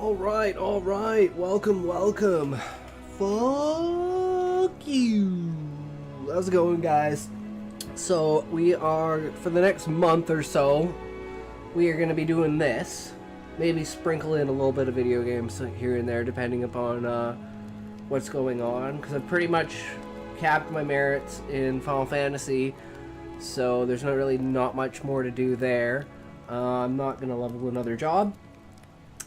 All right. Welcome. Fuck you. How's it going, guys? So, we are, for the next month or so, we are going to be doing this. Maybe sprinkle in a little bit of video games here and there, depending upon what's going on. Because I've pretty much capped my merits in Final Fantasy, so there's not much more to do there. I'm not going to level another job.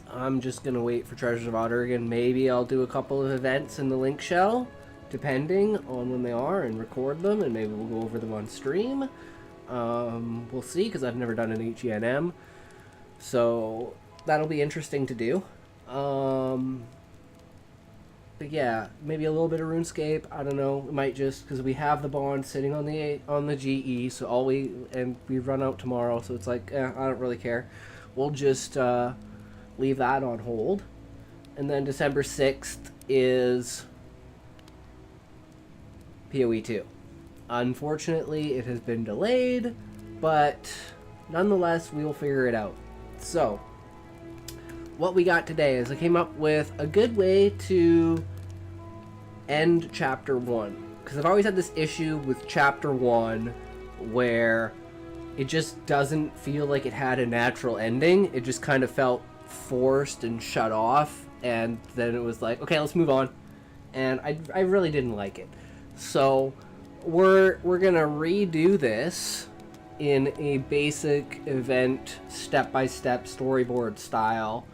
I'm just going to wait for Treasures of Ottergan. Maybe I'll do a couple of events in the link shell, depending on when they are, and record them, and maybe we'll go over them on stream. We'll see, because I've never done an HENM. So that'll be interesting to do. But yeah, maybe a little bit of RuneScape. I don't know. It might just, because we have the bond sitting on the GE, so we run out tomorrow. So it's like, I don't really care. We'll just leave that on hold. And then December 6th is PoE 2. Unfortunately, it has been delayed, but nonetheless, we will figure it out. So, what we got today is I came up with a good way to end Chapter 1. Because I've always had this issue with Chapter 1 where it just doesn't feel like it had a natural ending. It just kind of felt forced and shut off, and then it was like, okay, let's move on. And I really didn't like it. So we're gonna redo this in a basic event step-by-step storyboard style,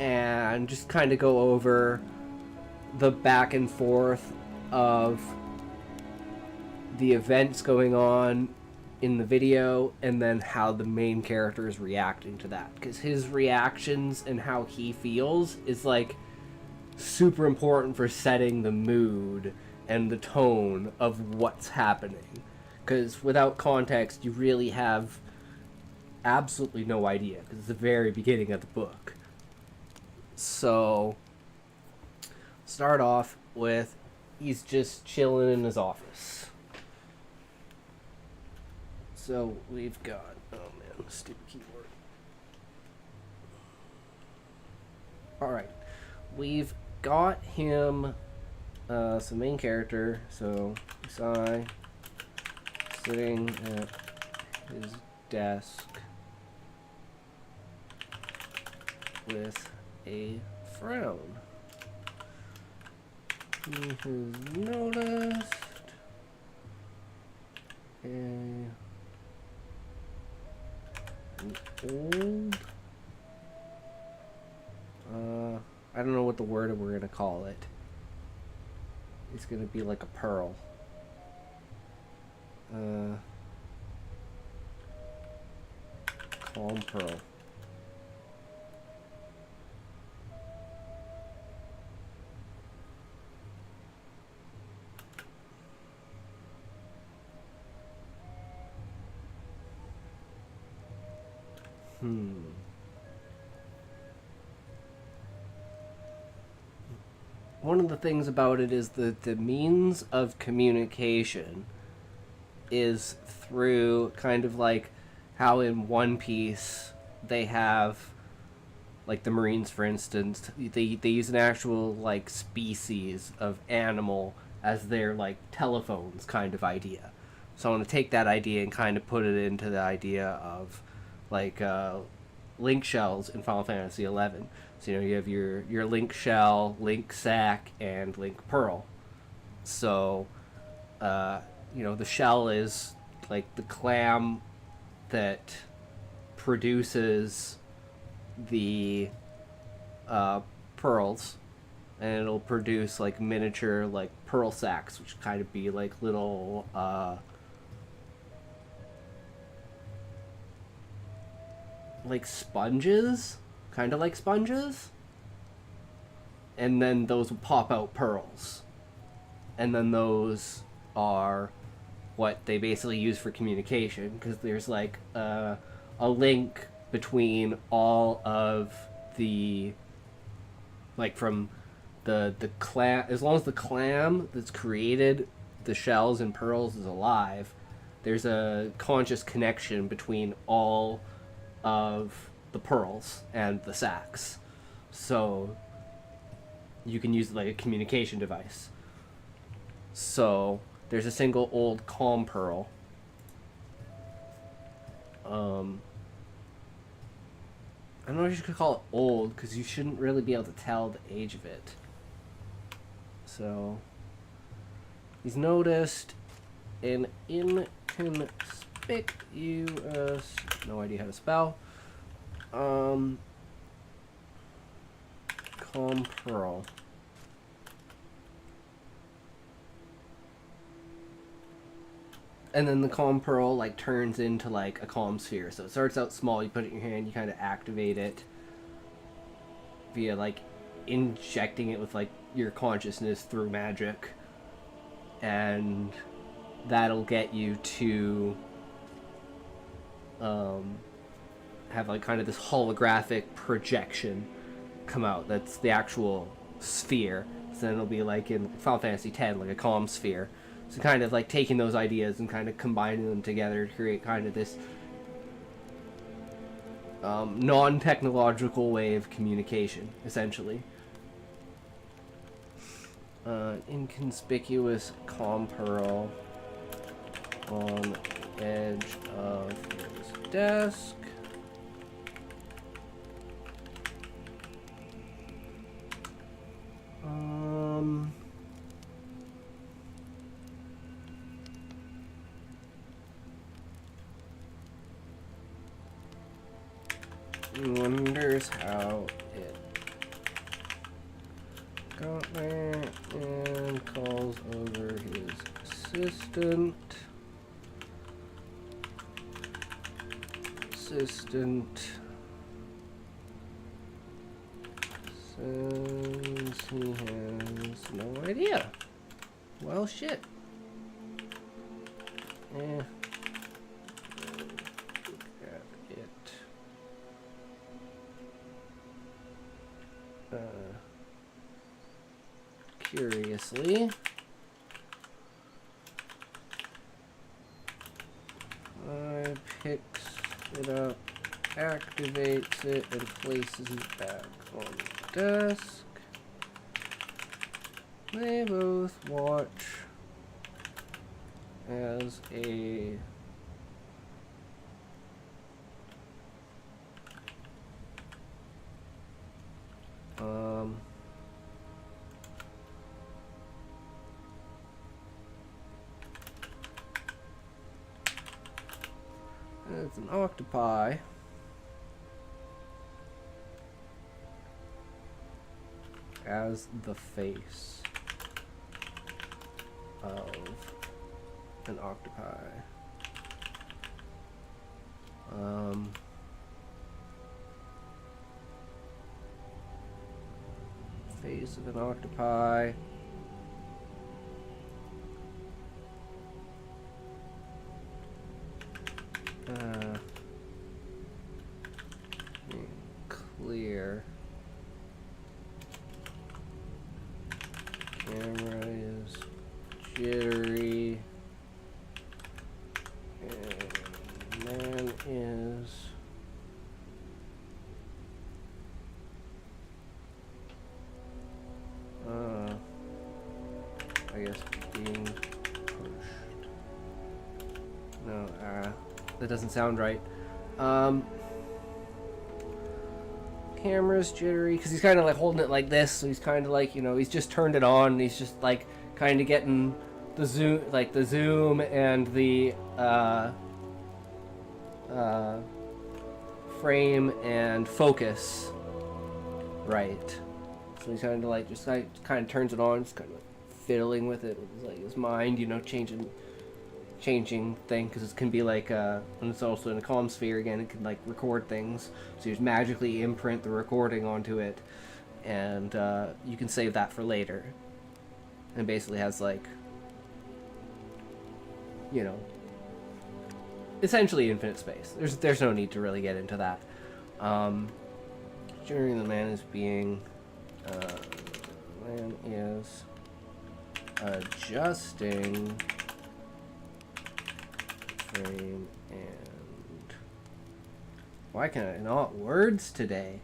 and just kind of go over the back and forth of the events going on in the video, and then how the main character is reacting to that, because his reactions and how he feels is like super important for setting the mood and the tone of what's happening, because without context you really have absolutely no idea, because it's the very beginning of the book. So start off with he's just chilling in his office. So we've got, oh man, stupid keyboard. Alright, we've got him, some main character, so Isai, sitting at his desk with a frown. He has noticed an old, I don't know what the word we're gonna call it. It's gonna be like a pearl. Calm pearl. One of the things about it is that the means of communication is through kind of like how in One Piece they have, like the Marines, for instance, they use an actual like species of animal as their like telephones kind of idea. So I want to take that idea and kind of put it into the idea of like link shells in Final Fantasy XI. So you have your link shell, link sack, and link pearl. So the shell is like the clam that produces the pearls, and it'll produce like miniature like pearl sacks, which kind of be like little like sponges, kind of like sponges, and then those will pop out pearls, and then those are what they basically use for communication, because there's like a link between all of the, like from the clam, as long as the clam that's created the shells and pearls is alive, there's a conscious connection between all of the pearls and the sacks. so you can use it like a communication device. So there's a single old calm pearl. I don't know if you could call it old, because you shouldn't really be able to tell the age of it. So he's noticed an inconspicuous, no idea how to spell, calm pearl. And then the calm pearl like turns into like a calm sphere. So it starts out small, you put it in your hand, you kind of activate it via like injecting it with like your consciousness through magic, and that'll get you to have like kind of this holographic projection come out. That's the actual sphere. So then it'll be like in Final Fantasy X, like a calm sphere. So kind of like taking those ideas and kind of combining them together to create kind of this non-technological way of communication, essentially. Inconspicuous calm pearl on the edge of his desk. Wonders how it got there and calls over his assistant. Says he has no idea. Well, shit. Look at it. Curiously, picks it up, activates it, and places it back on the desk. They both watch as a it's an octopi as the face of an octopi. Face of an octopi. Clear. Camera is jittery. And man is I guess being pushed. No, that doesn't sound right. Camera's jittery because he's kind of like holding it like this, so he's kind of like, you know, he's just turned it on and he's just like kind of getting the zoom and the frame and focus right. So he's kind of like just like kind of turns it on, just kind of fiddling with it with like his mind, you know, changing thing, because it can be like and it's also in a calm sphere again, it can like record things, so you just magically imprint the recording onto it, and you can save that for later, and it basically has like, you know, essentially infinite space. There's no need to really get into that. During the man is being man is adjusting frame and why can I not words today?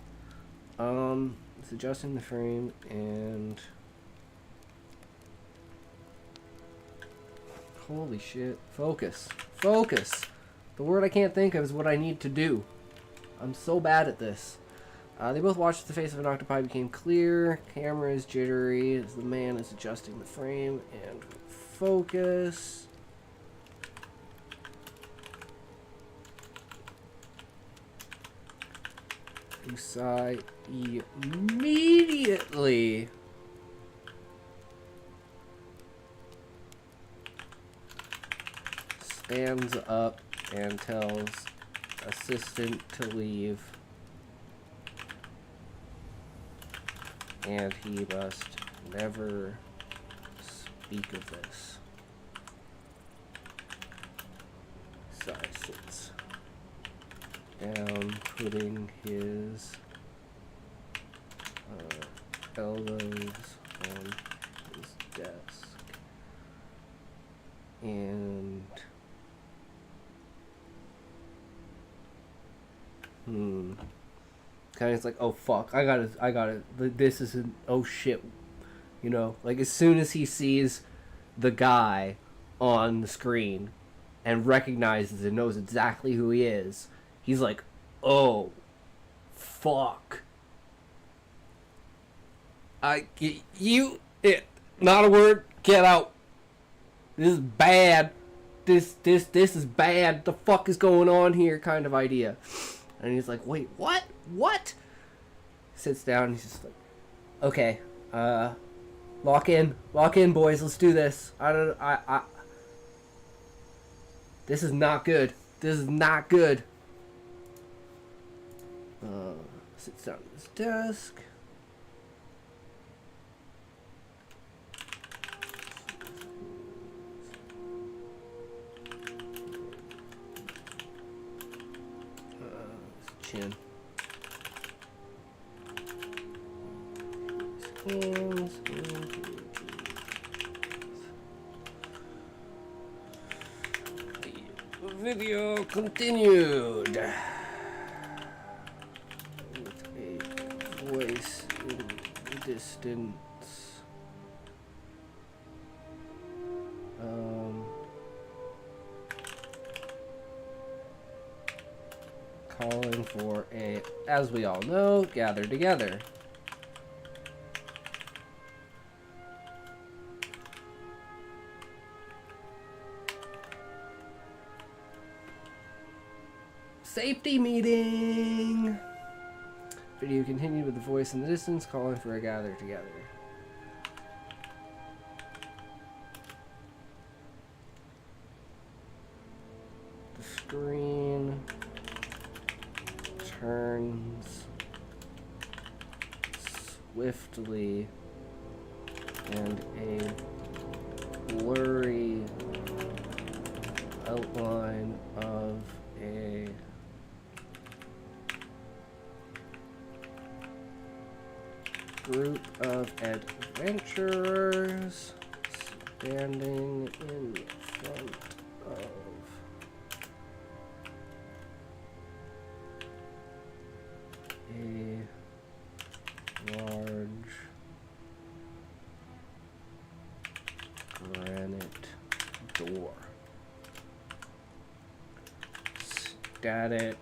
It's adjusting the frame and... Holy shit. Focus. Focus! The word I can't think of is what I need to do. I'm so bad at this. They both watched as the face of an octopi became clear. Camera is jittery as the man is adjusting the frame and focus. Usai immediately stands up and tells assistant to leave, and he must never speak of this. Sai sits down, putting his elbows on his desk, and kind of like, oh fuck, I gotta, this isn't, oh shit, you know, like as soon as he sees the guy on the screen and recognizes and knows exactly who he is, he's like, oh fuck, not a word, get out, this is bad, this is bad, the fuck is going on here, kind of idea. And he's like, wait, what? What? Sits down and he's just like, okay, lock in, boys, let's do this. This is not good. This is not good. Sits down at his desk. Chin. Hands the video continued with a voice in the distance. Calling for a, as we all know, gather together. Safety meeting! Video continued with the voice in the distance calling for a gather together. The screen turns swiftly and a blurry outline of a group of adventurers standing in front of a large granite door. Static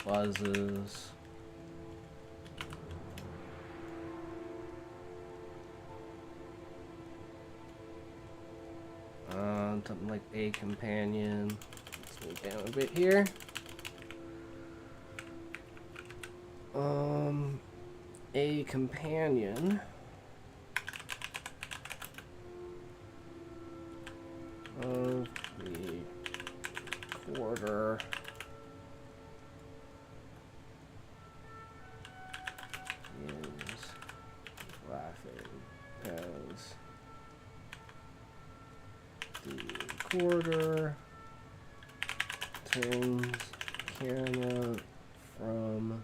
buzzes. Something like a companion. Let's move down a bit here. A companion of the quarter is laughing as the quarter turns camera from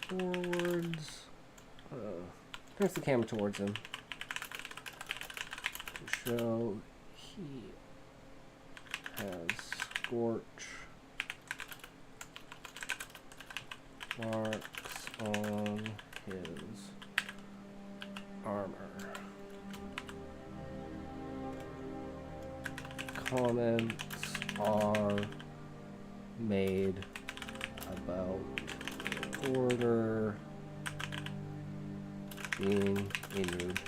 forwards. Turns the camera towards him to show he has scorch marks on his armor. Comments are made about order being renewed.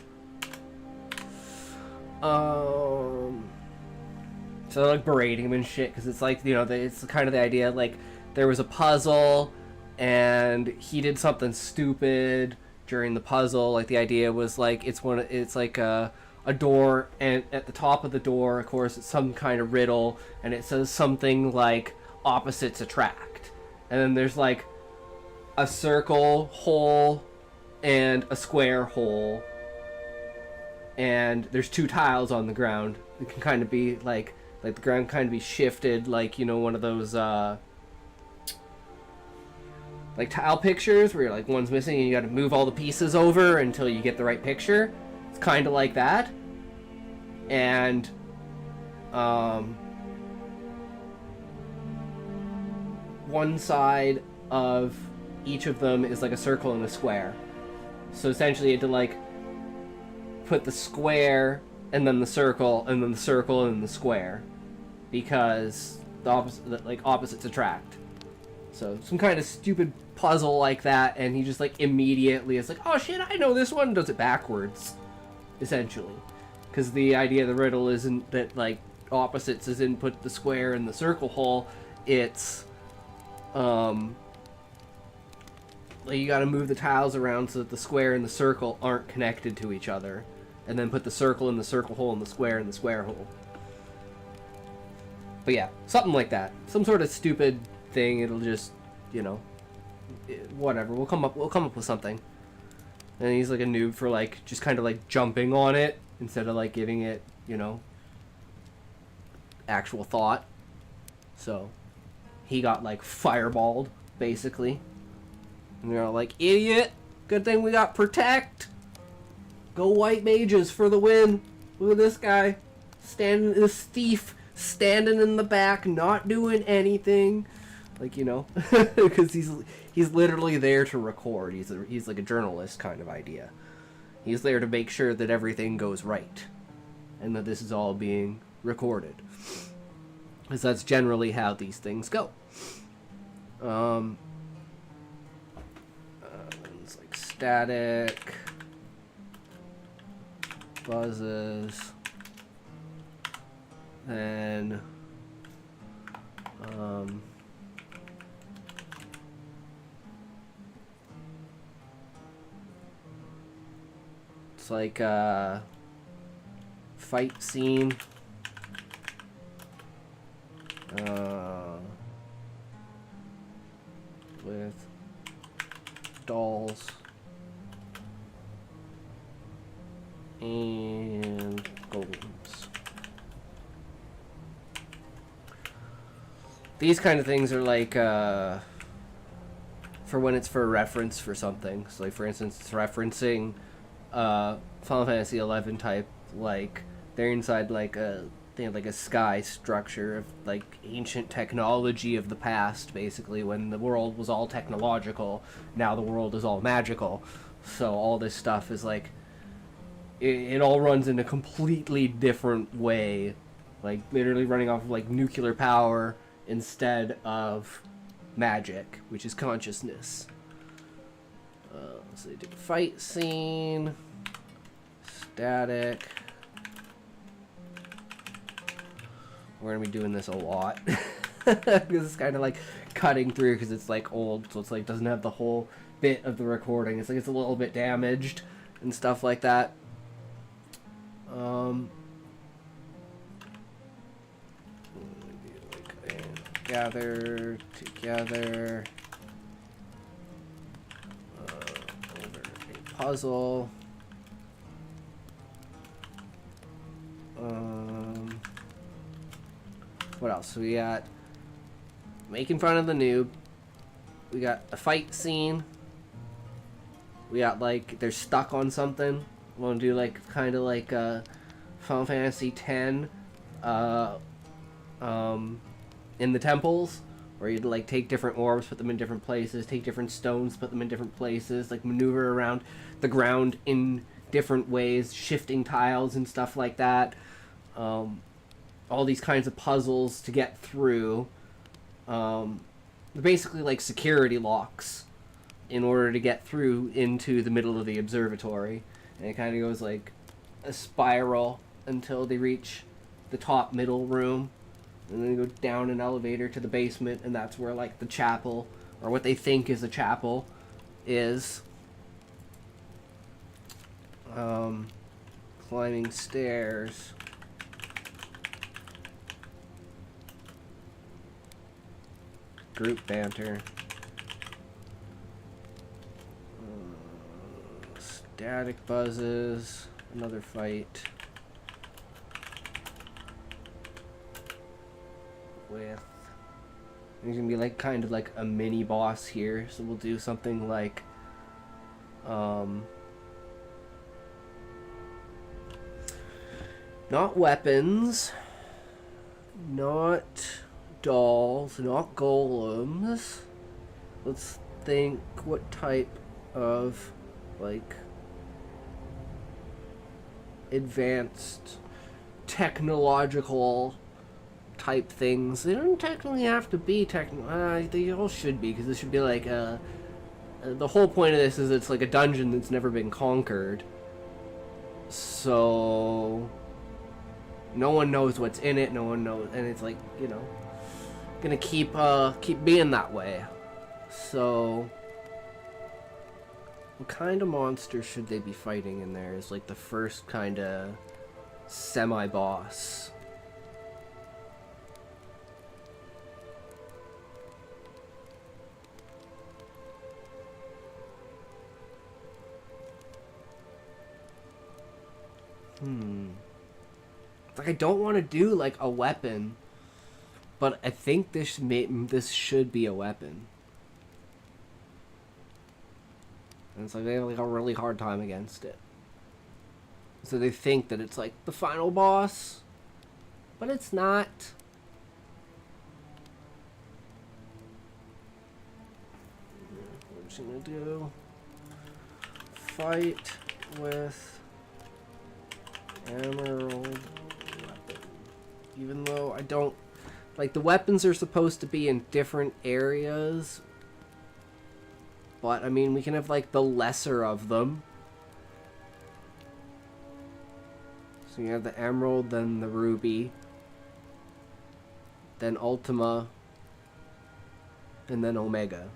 So like berating him and shit, because it's like, you know, it's kind of the idea, like, there was a puzzle and he did something stupid during the puzzle. Like, the idea was like, it's like a door, and at the top of the door, of course, it's some kind of riddle, and it says something like opposites attract, and then there's like a circle hole and a square hole, and there's two tiles on the ground. It can kind of be like the ground kind of be shifted, like, you know, one of those like tile pictures where you're like, one's missing and you got to move all the pieces over until you get the right picture. It's kind of like that. And one side of each of them is like a circle and a square. So essentially you had to like put the square and then the circle and then the circle and the square, because the opposites attract. So some kind of stupid puzzle like that, and he just like immediately is like, oh shit, I know this one, does it backwards, essentially. Because the idea of the riddle isn't that like opposites is in put the square in the circle hole, it's like you gotta move the tiles around so that the square and the circle aren't connected to each other, and then put the circle in the circle hole and the square in the square hole. But yeah, something like that. Some sort of stupid thing. It'll just, you know, whatever. We'll come up with something. And he's like a noob for like just kind of like jumping on it instead of like giving it, you know, actual thought. So he got like fireballed basically. And they're all like, idiot! Good thing we got protect! Go white mages for the win! Look at this guy. This thief standing in the back, not doing anything. Like, you know, because he's literally there to record. He's like a journalist kind of idea. He's there to make sure that everything goes right. And that this is all being recorded. Because that's generally how these things go. It's like static, buzzes, then it's like a fight scene, with dolls and golems. These kind of things are like for when it's for reference for something. So like, for instance, it's referencing Final Fantasy 11 type, like they're inside like a sky structure of like ancient technology of the past, basically, when the world was all technological. Now the world is all magical. So all this stuff is like it all runs in a completely different way, like literally running off of like nuclear power instead of magic, which is consciousness. So they did fight scene, static. We're gonna be doing this a lot because it's kind of like cutting through, because it's like old, so it's like doesn't have the whole bit of the recording. It's like it's a little bit damaged and stuff like that. Gather together over a puzzle. What else? So we got making fun of the noob. We got a fight scene. We got like they're stuck on something. We want to do like kind of like Final Fantasy X in the temples, where you'd like take different orbs, put them in different places, take different stones, put them in different places, like maneuver around the ground in different ways, shifting tiles and stuff like that. All these kinds of puzzles to get through. They're basically like security locks in order to get through into the middle of the observatory. And it kind of goes like a spiral until they reach the top middle room. And then they go down an elevator to the basement, and that's where like the chapel, or what they think is a chapel, is. Climbing stairs. Group banter. Static buzzes. Another fight. With... There's gonna be like kind of like a mini boss here, so we'll do something like not weapons, not dolls, not golems. Let's think what type of like advanced technological type things. They don't technically have to be they all should be, because this should be like the whole point of this is it's like a dungeon that's never been conquered, so no one knows what's in it, no one knows, and it's like, you know, gonna keep being that way. So what kind of monster should they be fighting in there is like the first kind of semi-boss. Like, I don't want to do like a weapon, but I think this should be a weapon. And it's like they have like a really hard time against it. So they think that it's like the final boss, but it's not. What I'm just gonna do? Fight with emerald weapon. Even though I don't like, the weapons are supposed to be in different areas, but I mean, we can have like the lesser of them. So you have the emerald, then the ruby, then Ultima, and then Omega.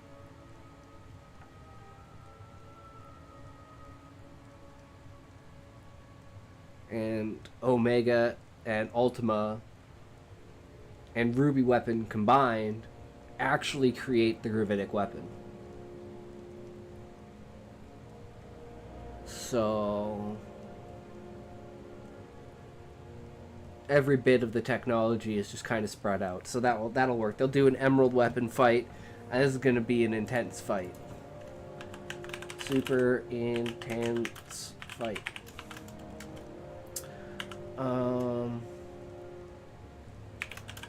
And Omega and Ultima and Ruby weapon combined actually create the gravitic weapon. So every bit of the technology is just kind of spread out. So that'll work. They'll do an emerald weapon fight, and this is going to be an intense fight. Super intense fight.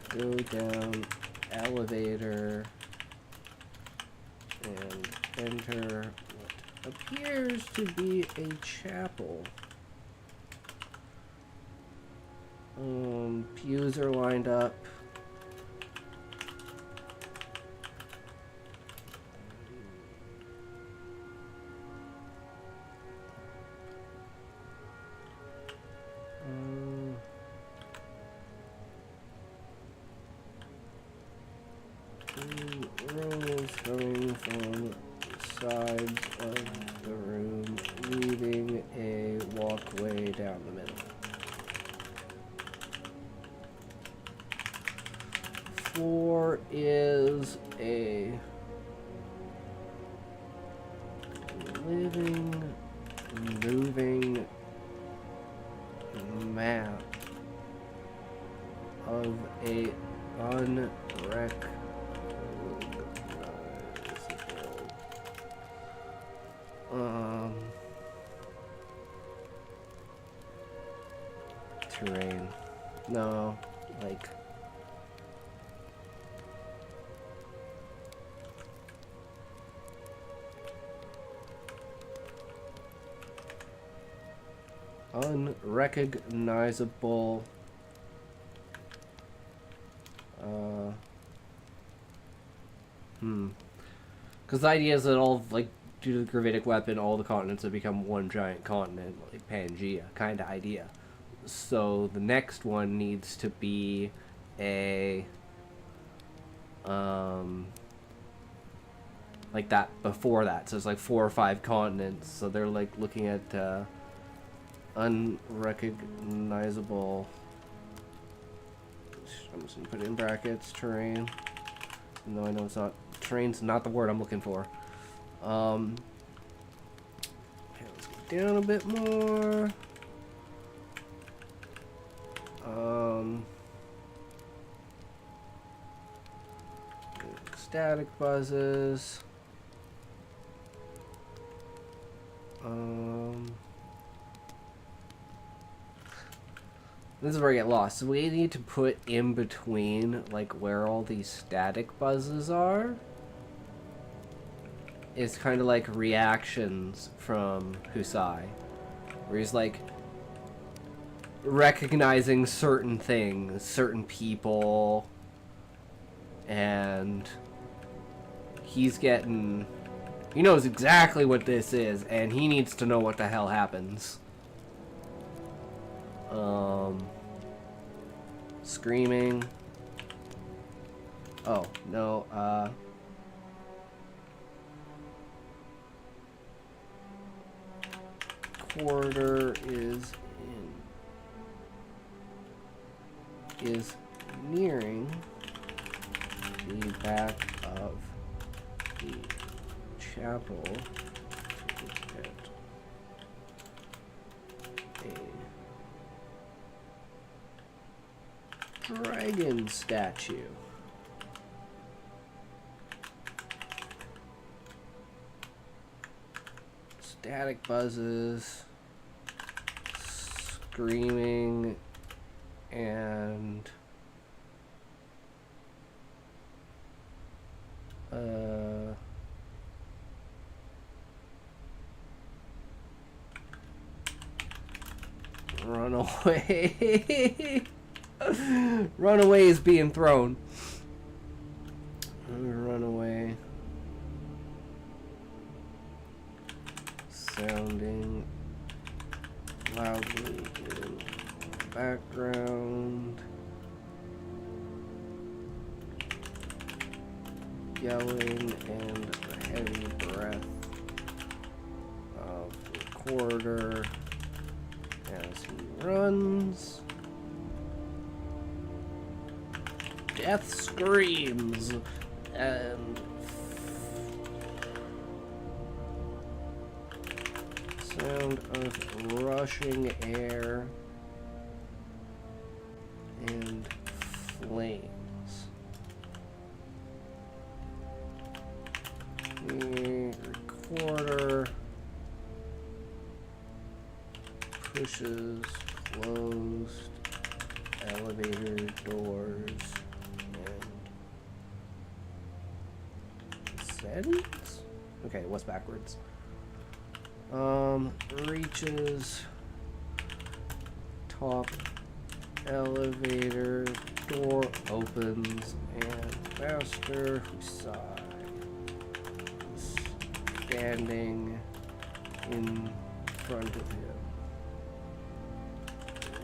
Go down elevator and enter what appears to be a chapel. Pews are lined up. Rooms coming from the sides of the room, leaving a walkway down the middle. 4 is a living, moving map of a unrecognizable terrain. No, like unrecognizable because the idea is that all, like, due to the gravitic weapon, all the continents have become one giant continent, like Pangea kind of idea. So the next one needs to be a like that before that. So it's like 4 or 5 continents. So they're like looking at unrecognizable. I'm just gonna put it in brackets. Terrain. No, I know it's not. Terrain's not the word I'm looking for. Okay, let's get down a bit more. Static buzzes. This is where I get lost. So we need to put in between, like, where all these static buzzes are. It's kind of like reactions from Husai, where he's like recognizing certain things, certain people, and he's getting, he knows exactly what this is, and he needs to know what the hell happens. Screaming. Oh, no, quarter is nearing the back of the chapel to get a dragon statue. Static buzzes, screaming, and run away. Runaway is being thrown. Runaway. Sounding loudly in the background. Yelling and the heavy breath of the recorder as he runs. Death screams and sound of rushing air and flames. The recorder pushes closed elevator doors and descends? Okay, what's backwards? Reaches top elevator, door opens, and Master Husai is standing in front of him,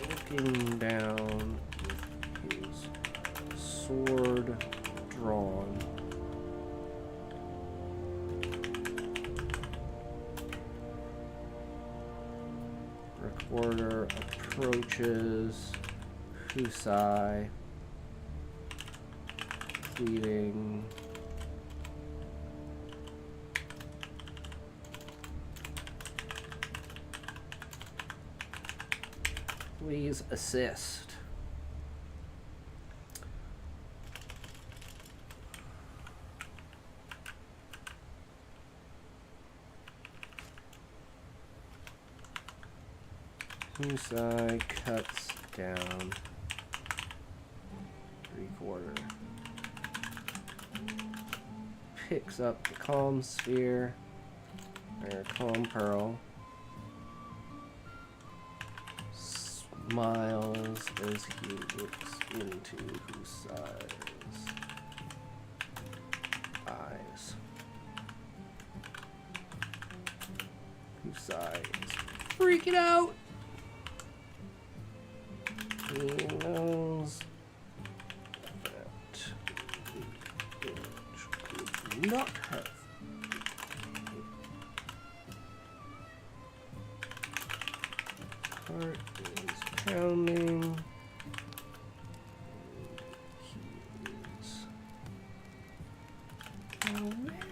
looking down with his sword drawn. Recorder approaches Husai, pleading. Please assist. Husai cuts down recorder. Picks up the calm sphere, or calm pearl. miles as he looks into Kusai's eyes. Kusai is freaking out. He knows that the image could not have. Heart is pounding. He is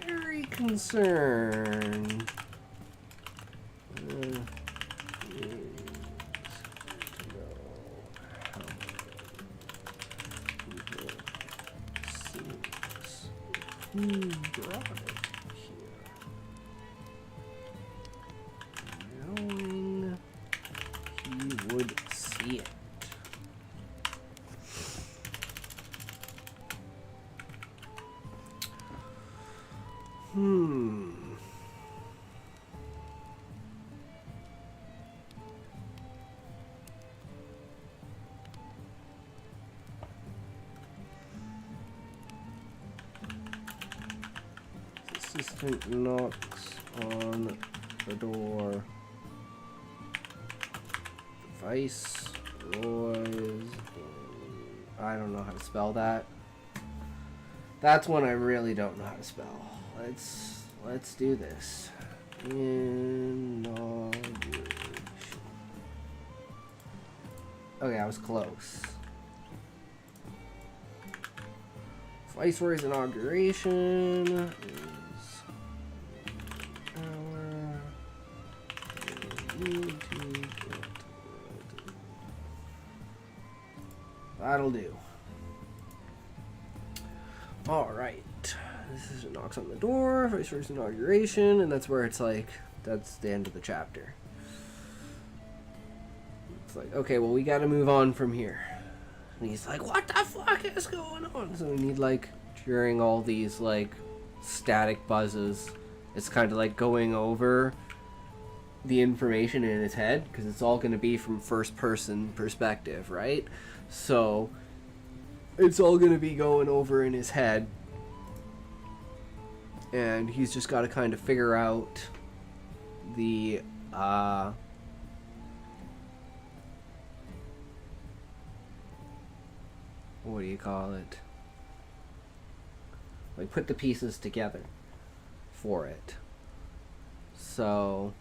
very concerned. He is to know how people see this. Who brought it here? Knowing he would see it. The assistant knocks on the door. Viceroy's. I don't know how to spell that. That's one I really don't know how to spell. Let's do this. Inauguration. Okay, I was close. Viceroy's inauguration is that'll do. Alright. This is knocks on the door, Viceroy's inauguration, and that's where it's like, that's the end of the chapter. It's like, okay, well, we gotta move on from here. And he's like, what the fuck is going on? So we need, like, during all these, like, static buzzes, it's kind of like going over the information in his head, because it's all going to be from first-person perspective, right? So it's all going to be going over in his head, and he's just got to kind of figure out the what do you call it? Like, put the pieces together for it. So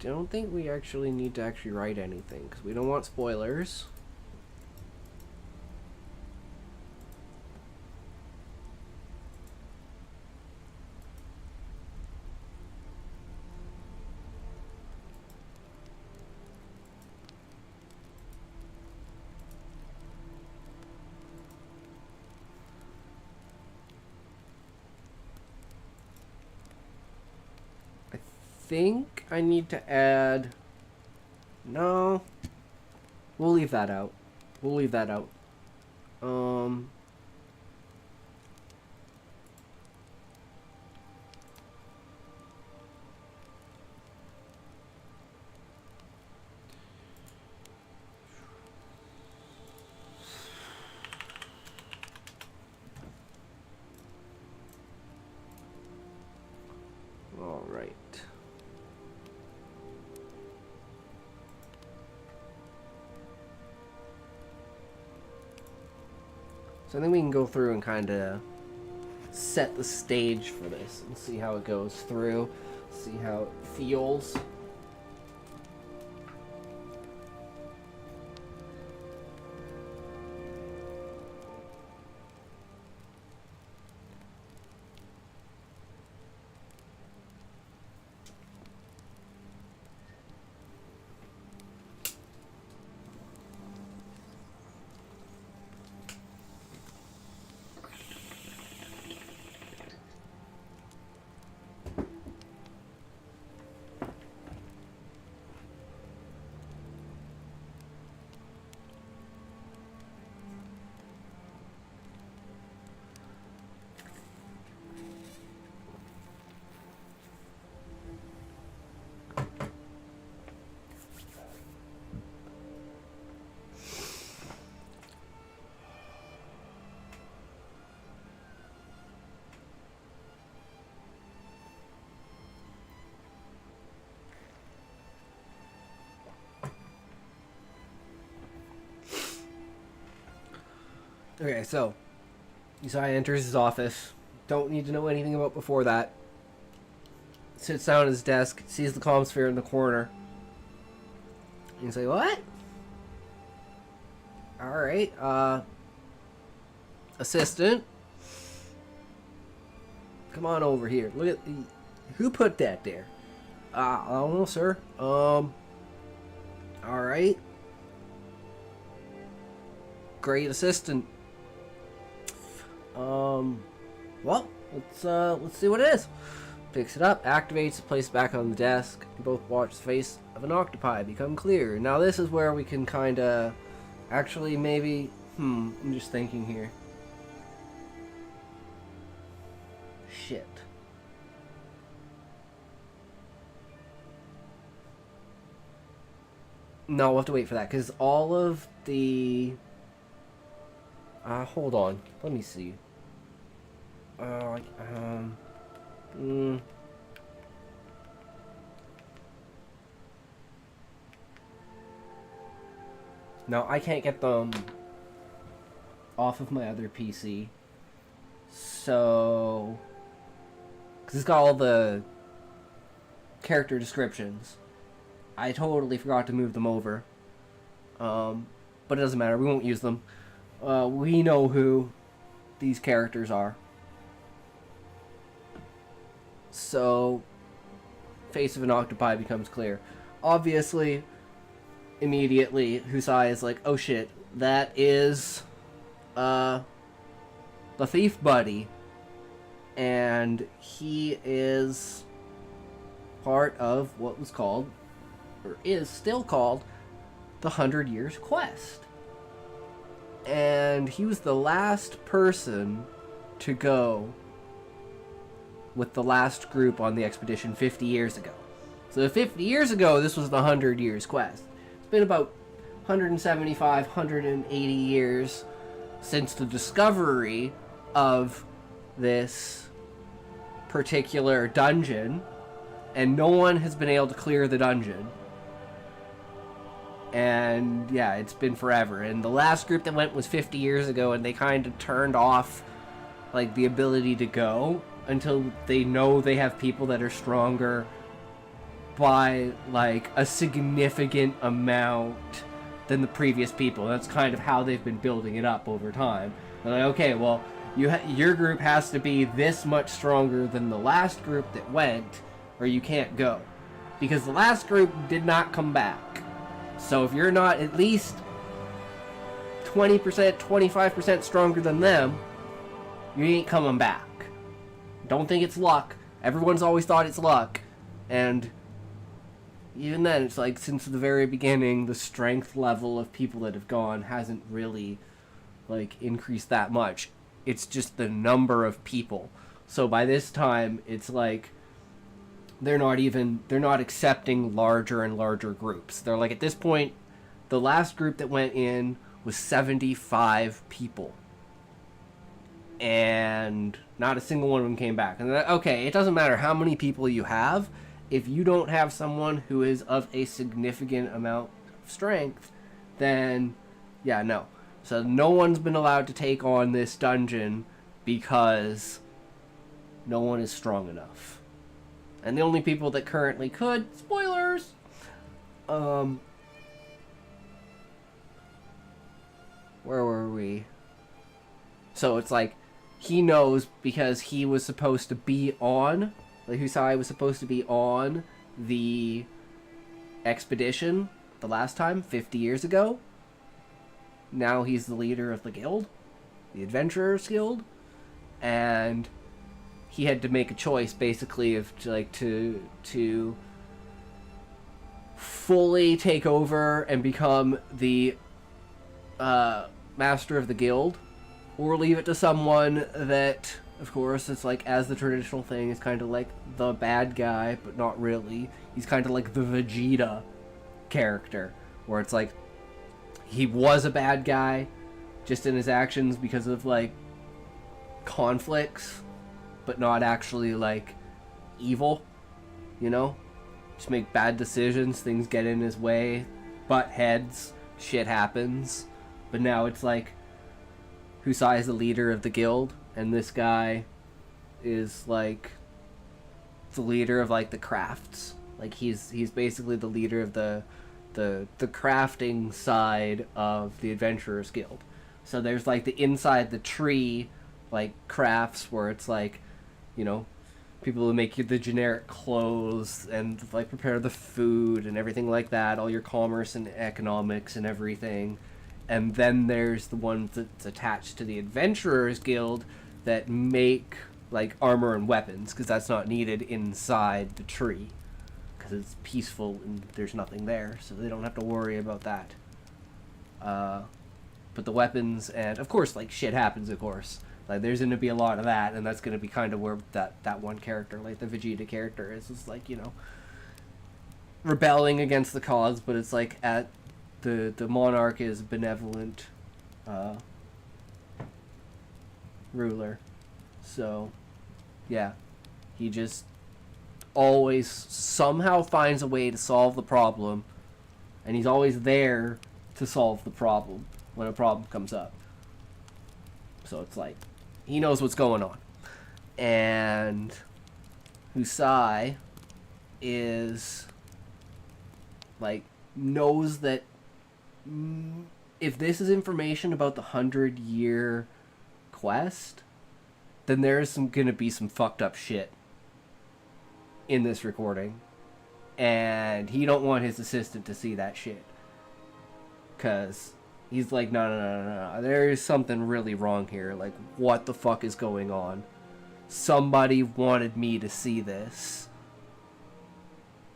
I don't think we actually need to actually write anything, because we don't want spoilers. I think I need to add... No. We'll leave that out. We'll leave that out. All right. So I think we can go through and kind of set the stage for this and see how it goes through, see how it feels. Okay, so Isaiah enters his office. Don't need to know anything about before that. Sits down at his desk, sees the comm sphere in the corner. And he's like, what? Alright, assistant. Come on over here. Look at who put that there? I don't know, sir. Alright. Great assistant. Well, let's see what it is. Picks it up, activates it, places it back on the desk. You both watch the face of an octopi become clear. Now this is where we can kinda actually maybe I'm just thinking here. Shit. No, we'll have to wait for that, because all of the hold on. Let me see. No, I can't get them off of my other PC. So, because it's got all the character descriptions. I totally forgot to move them over. But it doesn't matter. We won't use them. We know who these characters are. So, face of an octopi becomes clear. Obviously, immediately, Husai is like, oh shit, that is, the thief buddy. And he is part of what was called, or is still called, the 100 Years Quest. And he was the last person to go with the last group on the expedition 50 years ago. So 50 years ago, this was the 100 Years Quest. It's been about 175, 180 years since the discovery of this particular dungeon, and no one has been able to clear the dungeon. And yeah, it's been forever. And the last group that went was 50 years ago, and they kind of turned off like the ability to go until they know they have people that are stronger by like a significant amount than the previous people. That's kind of how they've been building it up over time. They're like, okay, well, your group has to be this much stronger than the last group that went, or you can't go, because the last group did not come back. So if you're not at least 20%, 25% stronger than them, you ain't coming back. Don't think it's luck. Everyone's always thought it's luck. And even then, it's like, since the very beginning, the strength level of people that have gone hasn't really, like, increased that much. It's just the number of people. So by this time, it's like, they're not accepting larger and larger groups. They're like, at this point, the last group that went in was 75 people. And not a single one of them came back. And they're like, okay, it doesn't matter how many people you have. If you don't have someone who is of a significant amount of strength, then, yeah, no. So no one's been allowed to take on this dungeon because no one is strong enough. And the only people that currently could, spoilers, where were we? So it's like, he knows because he was supposed to be on, like Husai was supposed to be on the expedition the last time, 50 years ago. Now he's the leader of the guild, the Adventurers Guild, and he had to make a choice basically of to fully take over and become the master of the guild, or leave it to someone that, of course, it's like, as the traditional thing, is kind of like the bad guy, but not really. He's kind of like the Vegeta character, where it's like, he was a bad guy, just in his actions because of, like, conflicts, but not actually, like, evil, you know? Just make bad decisions, things get in his way, butt heads, shit happens. But now it's like, Husai is the leader of the guild, and this guy is like the leader of like the crafts. Like he's basically the leader of the crafting side of the Adventurers Guild. So there's like the inside the tree like crafts where it's like, you know, people who make you the generic clothes and like prepare the food and everything like that, all your commerce and economics and everything. And then there's the ones that's attached to the Adventurers Guild that make like armor and weapons, because that's not needed inside the tree because it's peaceful and there's nothing there, so they don't have to worry about that. But the weapons, and of course like shit happens, of course. Like there's going to be a lot of that, and that's going to be kind of where that one character, like the Vegeta character, is like, you know, rebelling against the cause, but it's like at the monarch is benevolent ruler. So yeah, he just always somehow finds a way to solve the problem, and he's always there to solve the problem when a problem comes up. So it's like he knows what's going on. And Husai is like knows that if this is information about the 100-year quest, then there's gonna be some fucked up shit in this recording, and he don't want his assistant to see that shit, cause he's like, no, there is something really wrong here. Like, what the fuck is going on? Somebody wanted me to see this.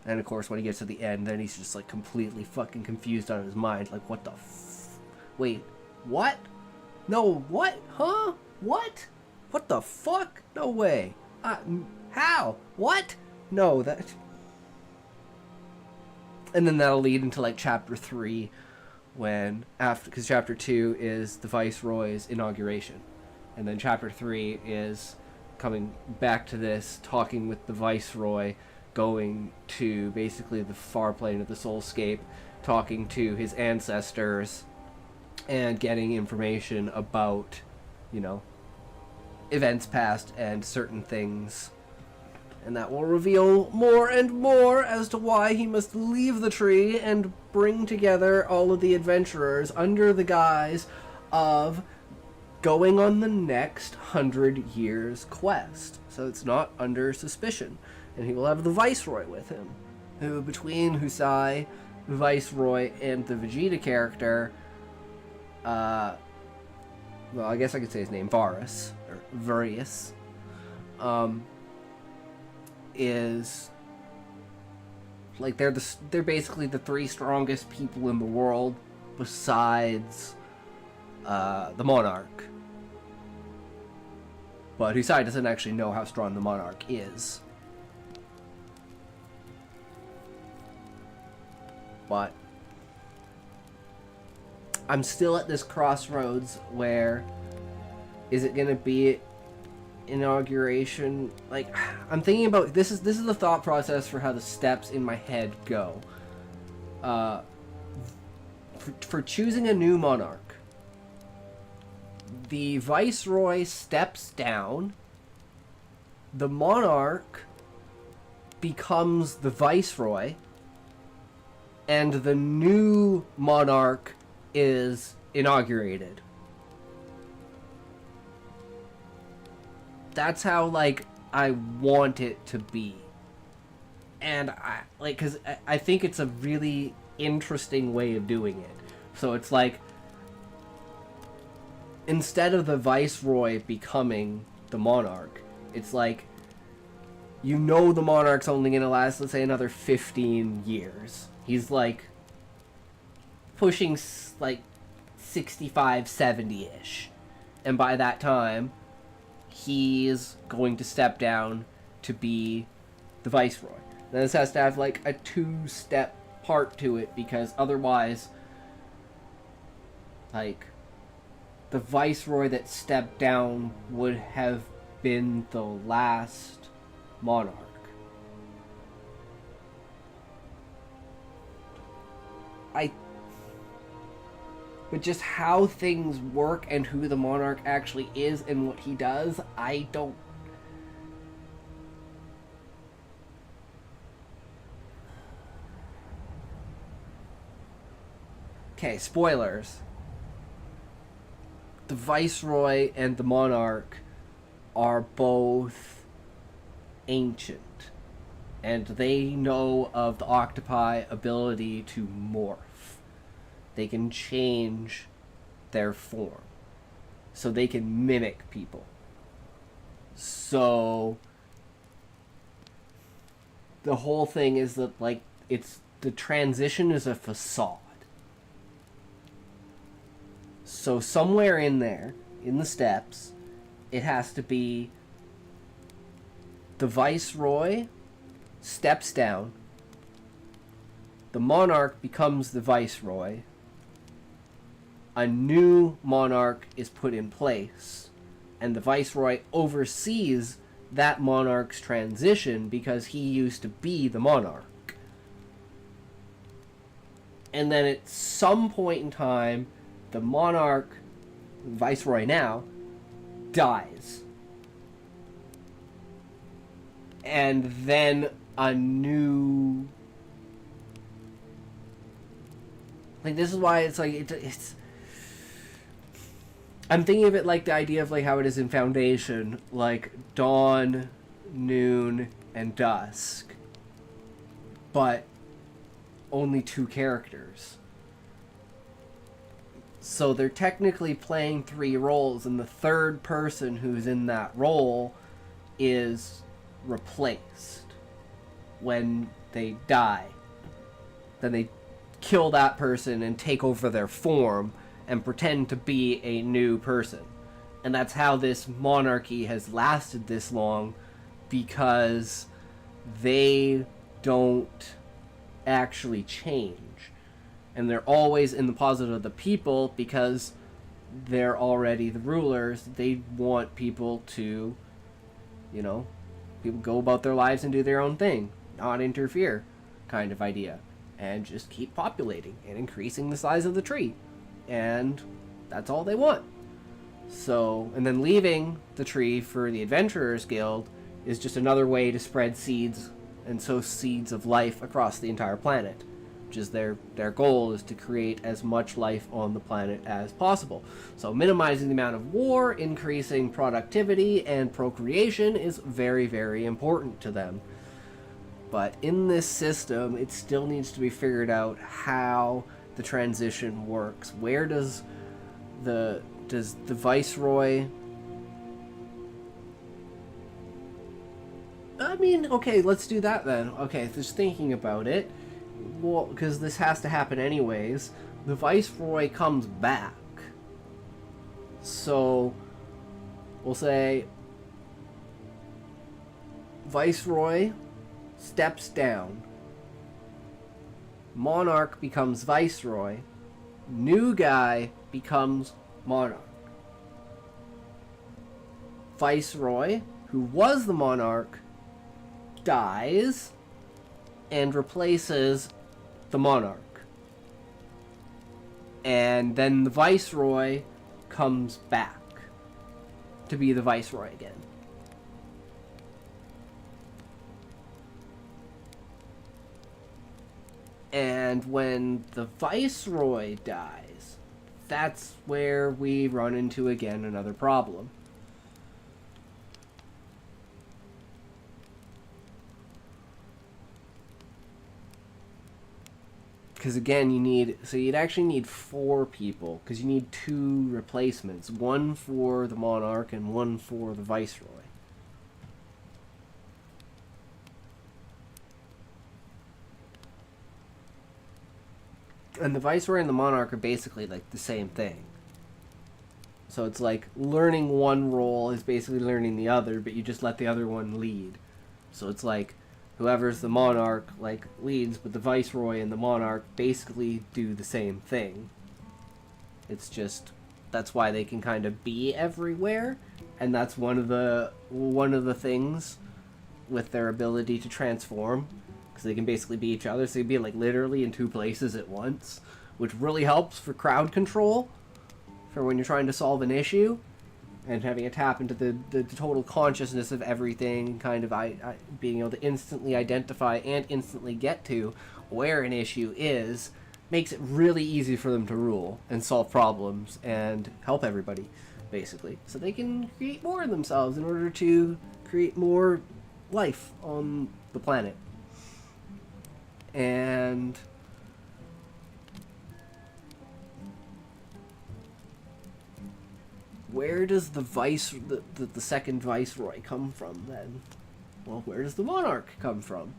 And of course, when he gets to the end, then he's just like completely fucking confused out of his mind. Like, what the wait, what? No, what? Huh? What? What the fuck? No way. How? What? No, that... And then that'll lead into like chapter 3, when after, because chapter 2 is the Viceroy's inauguration, and then chapter 3 is coming back to this, talking with the Viceroy, going to basically the far plane of the Soulscape, talking to his ancestors, and getting information about, you know, events past and certain things. And that will reveal more and more as to why he must leave the tree and bring together all of the adventurers under the guise of going on the next 100 years quest. So it's not under suspicion. And he will have the Viceroy with him, who, between Husai, the Viceroy, and the Vegeta character, well, I guess I could say his name, Varus, or Varius, is like they're basically the 3 strongest people in the world besides the Monarch. But Husai doesn't actually know how strong the Monarch is. But I'm still at this crossroads where is it gonna be inauguration? Like, I'm thinking about this is the thought process for how the steps in my head go. For choosing a new monarch, the Viceroy steps down, the monarch becomes the Viceroy, and the new monarch is inaugurated. That's how, like, I want it to be. And I, like, because I think it's a really interesting way of doing it. So it's like, instead of the Viceroy becoming the monarch, it's like, you know the monarch's only going to last, let's say, another 15 years. He's, like, pushing, like, 65, 70-ish. And by that time, he's going to step down to be the Viceroy. Now, this has to have, like, a 2-step part to it, because otherwise, like, the Viceroy that stepped down would have been the last monarch. But just how things work and who the monarch actually is and what he does, I don't. Okay, spoilers. The Viceroy and the Monarch are both ancient, and they know of the octopi ability to morph. They can change their form, so they can mimic people. So the whole thing is that, like, it's the transition is a facade. So somewhere in there, in the steps, it has to be the Viceroy steps down, the Monarch becomes the Viceroy, a new Monarch is put in place, and the Viceroy oversees that Monarch's transition because he used to be the Monarch. And then at some point in time, the Monarch, Viceroy now, dies. And then a new... Like, this is why it's like, it's... I'm thinking of it like the idea of like how it is in Foundation, like dawn, noon, and dusk. But only 2 characters. So they're technically playing 3 roles, and the third person who's in that role is replaced when they die. Then they kill that person and take over their form and pretend to be a new person. And that's how this monarchy has lasted this long, because they don't actually change. And they're always in the posit of the people because they're already the rulers. They want people to, you know, people go about their lives and do their own thing, not interfere kind of idea. And just keep populating and increasing the size of the tree. And that's all they want. So, and then leaving the tree for the Adventurers Guild is just another way to spread seeds and sow seeds of life across the entire planet. Which is their goal, is to create as much life on the planet as possible. So minimizing the amount of war, increasing productivity and procreation is very, very important to them. But in this system, it still needs to be figured out how the transition works. Where does the Viceroy... I mean, okay, let's do that then. Okay, just thinking about it. Well, because this has to happen anyways, the Viceroy comes back. So, we'll say Viceroy steps down. Monarch becomes Viceroy. New guy becomes Monarch. Viceroy, who was the Monarch, dies and replaces the Monarch. And then the Viceroy comes back to be the Viceroy again. And when the Viceroy dies, that's where we run into, again, another problem. Because again, you'd actually need 4 people, because you need 2 replacements. One for the Monarch and one for the Viceroy. And the Viceroy and the Monarch are basically like the same thing. So it's like learning one role is basically learning the other, but you just let the other one lead. So it's like whoever's the Monarch like leads, but the Viceroy and the Monarch basically do the same thing. It's just that's why they can kind of be everywhere, and that's one of the things with their ability to transform, because they can basically be each other. So they'd be like literally in 2 places at once, which really helps for crowd control, for when you're trying to solve an issue, and having a tap into the total consciousness of everything, kind of being able to instantly identify and instantly get to where an issue is, makes it really easy for them to rule and solve problems and help everybody, basically. So they can create more of themselves in order to create more life on the planet. And where does the second viceroy come from then? Well, where does the monarch come from?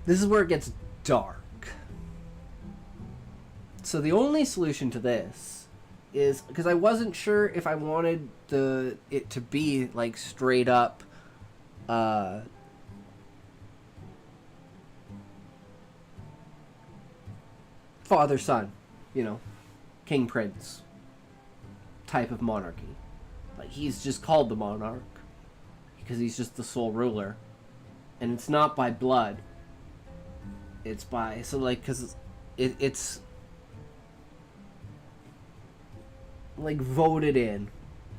This is where it gets dark. So the only solution to this is, because I wasn't sure if I wanted it to be like straight up father son, you know, king prince type of monarchy. Like, he's just called the monarch because he's just the sole ruler, and it's not by blood. It's by, so like, because it's like voted in.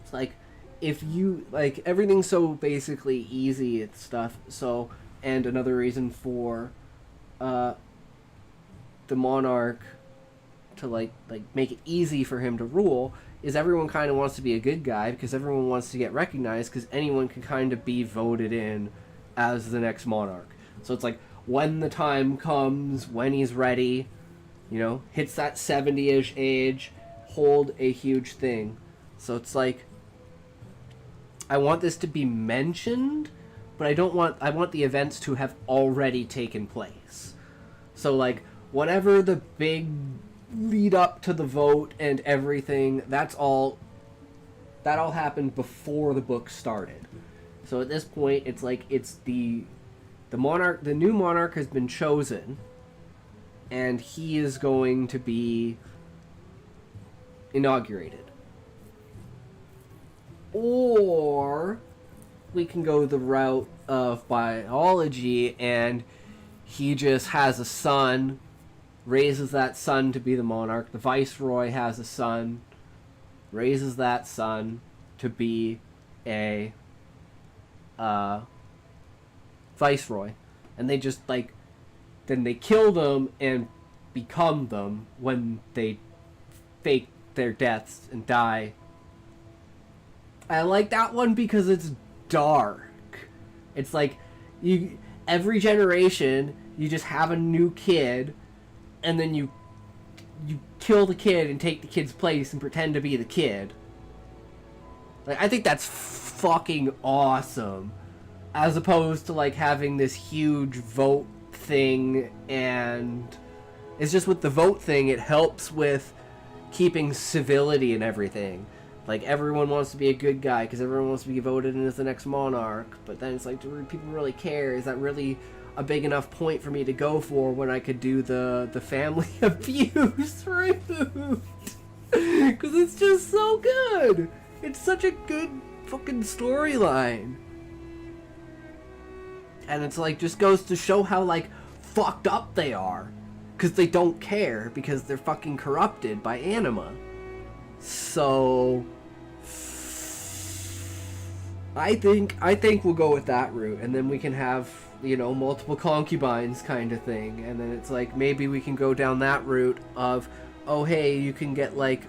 It's like, if you, like, everything's so basically easy and stuff. So, and another reason for the monarch to like make it easy for him to rule is everyone kind of wants to be a good guy, because everyone wants to get recognized, because anyone can kind of be voted in as the next monarch. So it's like, when the time comes, when he's ready, you know, hits that 70-ish age, hold a huge thing. So it's like, I want this to be mentioned, but I want the events to have already taken place. So like, whenever the big lead up to the vote and everything, that all happened before the book started. So at this point, it's like, it's the new monarch has been chosen, and he is going to be inaugurated. Or we can go the route of biology, and he just has a son, raises that son to be the monarch. The viceroy has a son, raises that son to be a viceroy, and they just like, then they kill them and become them when they fake their deaths and die. I like that one because it's dark. It's like, every generation you just have a new kid, and then you kill the kid and take the kid's place and pretend to be the kid. Like, I think that's fucking awesome. As opposed to like having this huge vote thing, and it's just with the vote thing, it helps with keeping civility and everything. Like, everyone wants to be a good guy because everyone wants to be voted in as the next monarch, but then it's like, do people really care? Is that really a big enough point for me to go for when I could do the family abuse removed? Because it's just so good. It's such a good fucking storyline. And it's like, just goes to show how like fucked up they are, because they don't care, because they're fucking corrupted by anima. So I think we'll go with that route, and then we can have, you know, multiple concubines kind of thing, and then it's like, maybe we can go down that route of, oh hey, you can get like,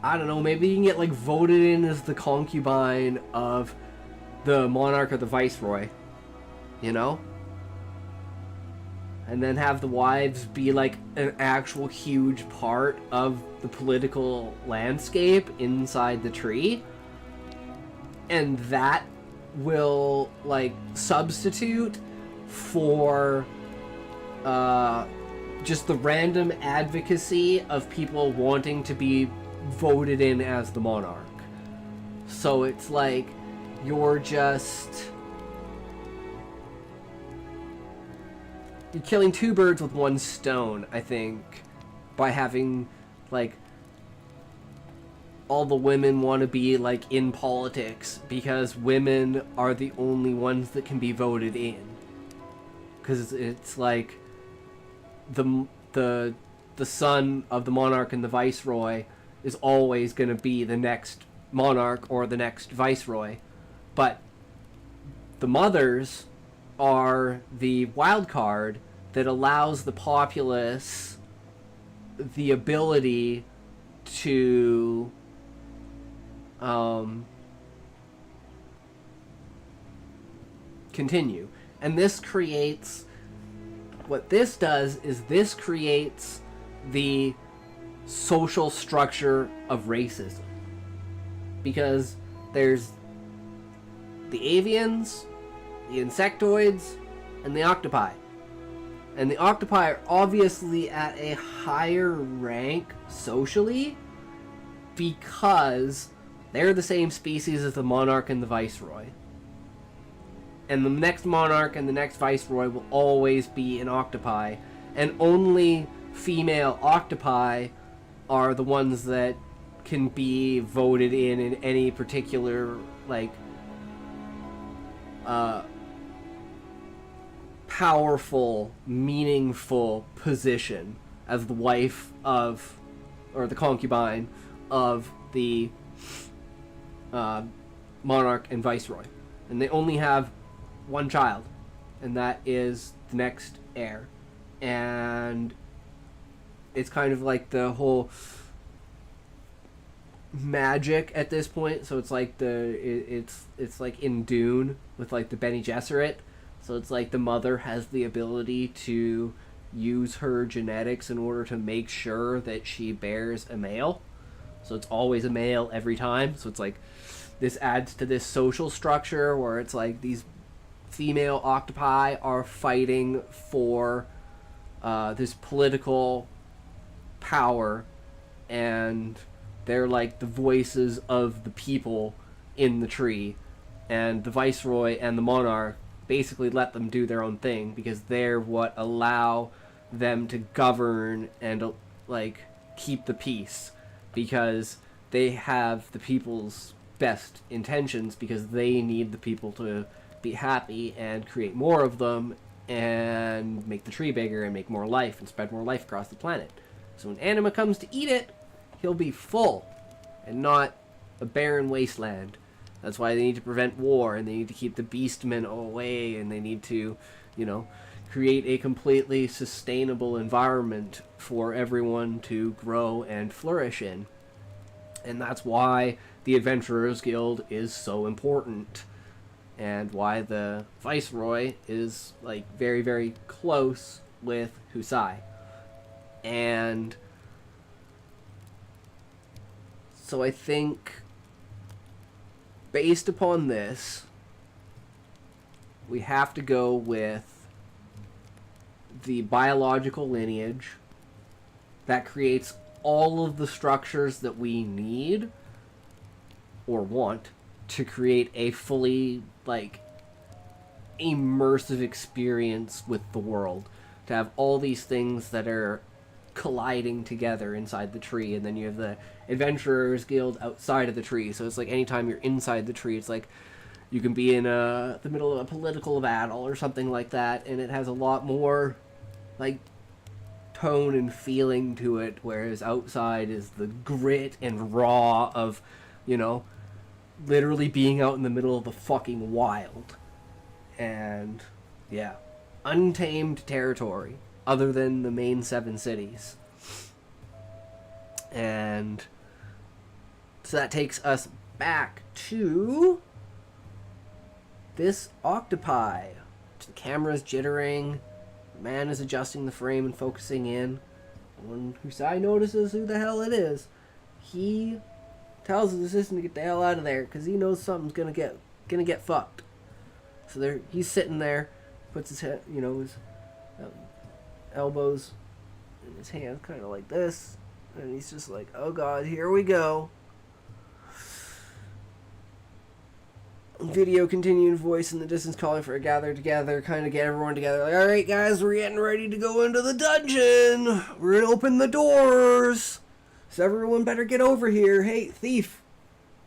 I don't know, maybe you can get like voted in as the concubine of the monarch or the viceroy, you know? And then have the wives be like an actual huge part of the political landscape inside the tree. And that will like substitute for just the random advocacy of people wanting to be voted in as the monarch. So it's like, you're killing two birds with one stone, I think, by having, like, all the women want to be, like, in politics because women are the only ones that can be voted in. Because it's like the son of the monarch and the viceroy is always going to be the next monarch or the next viceroy. But the mothers are the wild card that allows the populace the ability to continue. And this creates, what this does is this creates the social structure of racism. Because there's the avians, the insectoids, and the octopi. And the octopi are obviously at a higher rank socially because they're the same species as the monarch and the viceroy. And the next monarch and the next viceroy will always be an octopi. And only female octopi are the ones that can be voted in any particular, like, powerful, meaningful position as the wife of, or the concubine of the monarch and viceroy. And they only have one child, and that is the next heir. And it's kind of like the whole magic at this point. So it's like it's like in Dune with like the Bene Gesserit. So it's like the mother has the ability to use her genetics in order to make sure that she bears a male. So it's always a male every time. So it's like this adds to this social structure where it's like these female octopi are fighting for this political power, and they're like the voices of the people in the tree, and the viceroy and the monarch basically let them do their own thing because they're what allow them to govern and like keep the peace, because they have the people's best intentions, because they need the people to be happy and create more of them and make the tree bigger and make more life and spread more life across the planet. So when Anima comes to eat it, he'll be full and not a barren wasteland. That's why they need to prevent war, and they need to keep the beastmen away, and they need to, you know, create a completely sustainable environment for everyone to grow and flourish in. And that's why the Adventurers Guild is so important, and why the Viceroy is, like, very, very close with Husai. And so I think, based upon this, we have to go with the biological lineage that creates all of the structures that we need or want to create a fully, like, immersive experience with the world. To have all these things that are colliding together inside the tree, and then you have the Adventurers Guild outside of the tree. So it's like anytime you're inside the tree, it's like you can be in the middle of a political battle or something like that, and it has a lot more, like, tone and feeling to it, whereas outside is the grit and raw of, you know, literally being out in the middle of the fucking wild. And yeah, untamed territory other than the main 7 cities. And so that takes us back to this octopi. The camera's jittering, the man is adjusting the frame and focusing in. When Husai notices who the hell it is, he tells his assistant to get the hell out of there because he knows something's gonna get fucked. So he's sitting there, puts his head, you know, his elbows in his hands, kind of like this, and he's just like, "Oh God, here we go." Video continued, voice in the distance calling for a gather together, kind of get everyone together. Like, all right, guys, we're getting ready to go into the dungeon. We're gonna open the doors. So everyone better get over here. Hey, thief,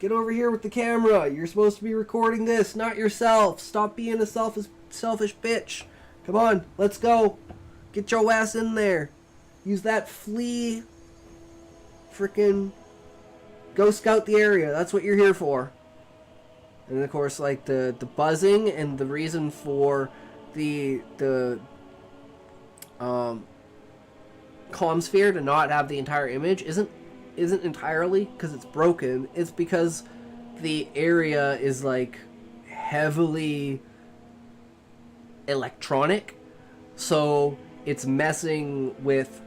get over here with the camera. You're supposed to be recording this, not yourself. Stop being a selfish bitch. Come on, let's go. Get your ass in there. Use that flea. Frickin' go scout the area. That's what you're here for. And of course, like the buzzing and the reason for the comm sphere to not have the entire image isn't entirely because it's broken. It's because the area is like heavily electronic, so it's messing with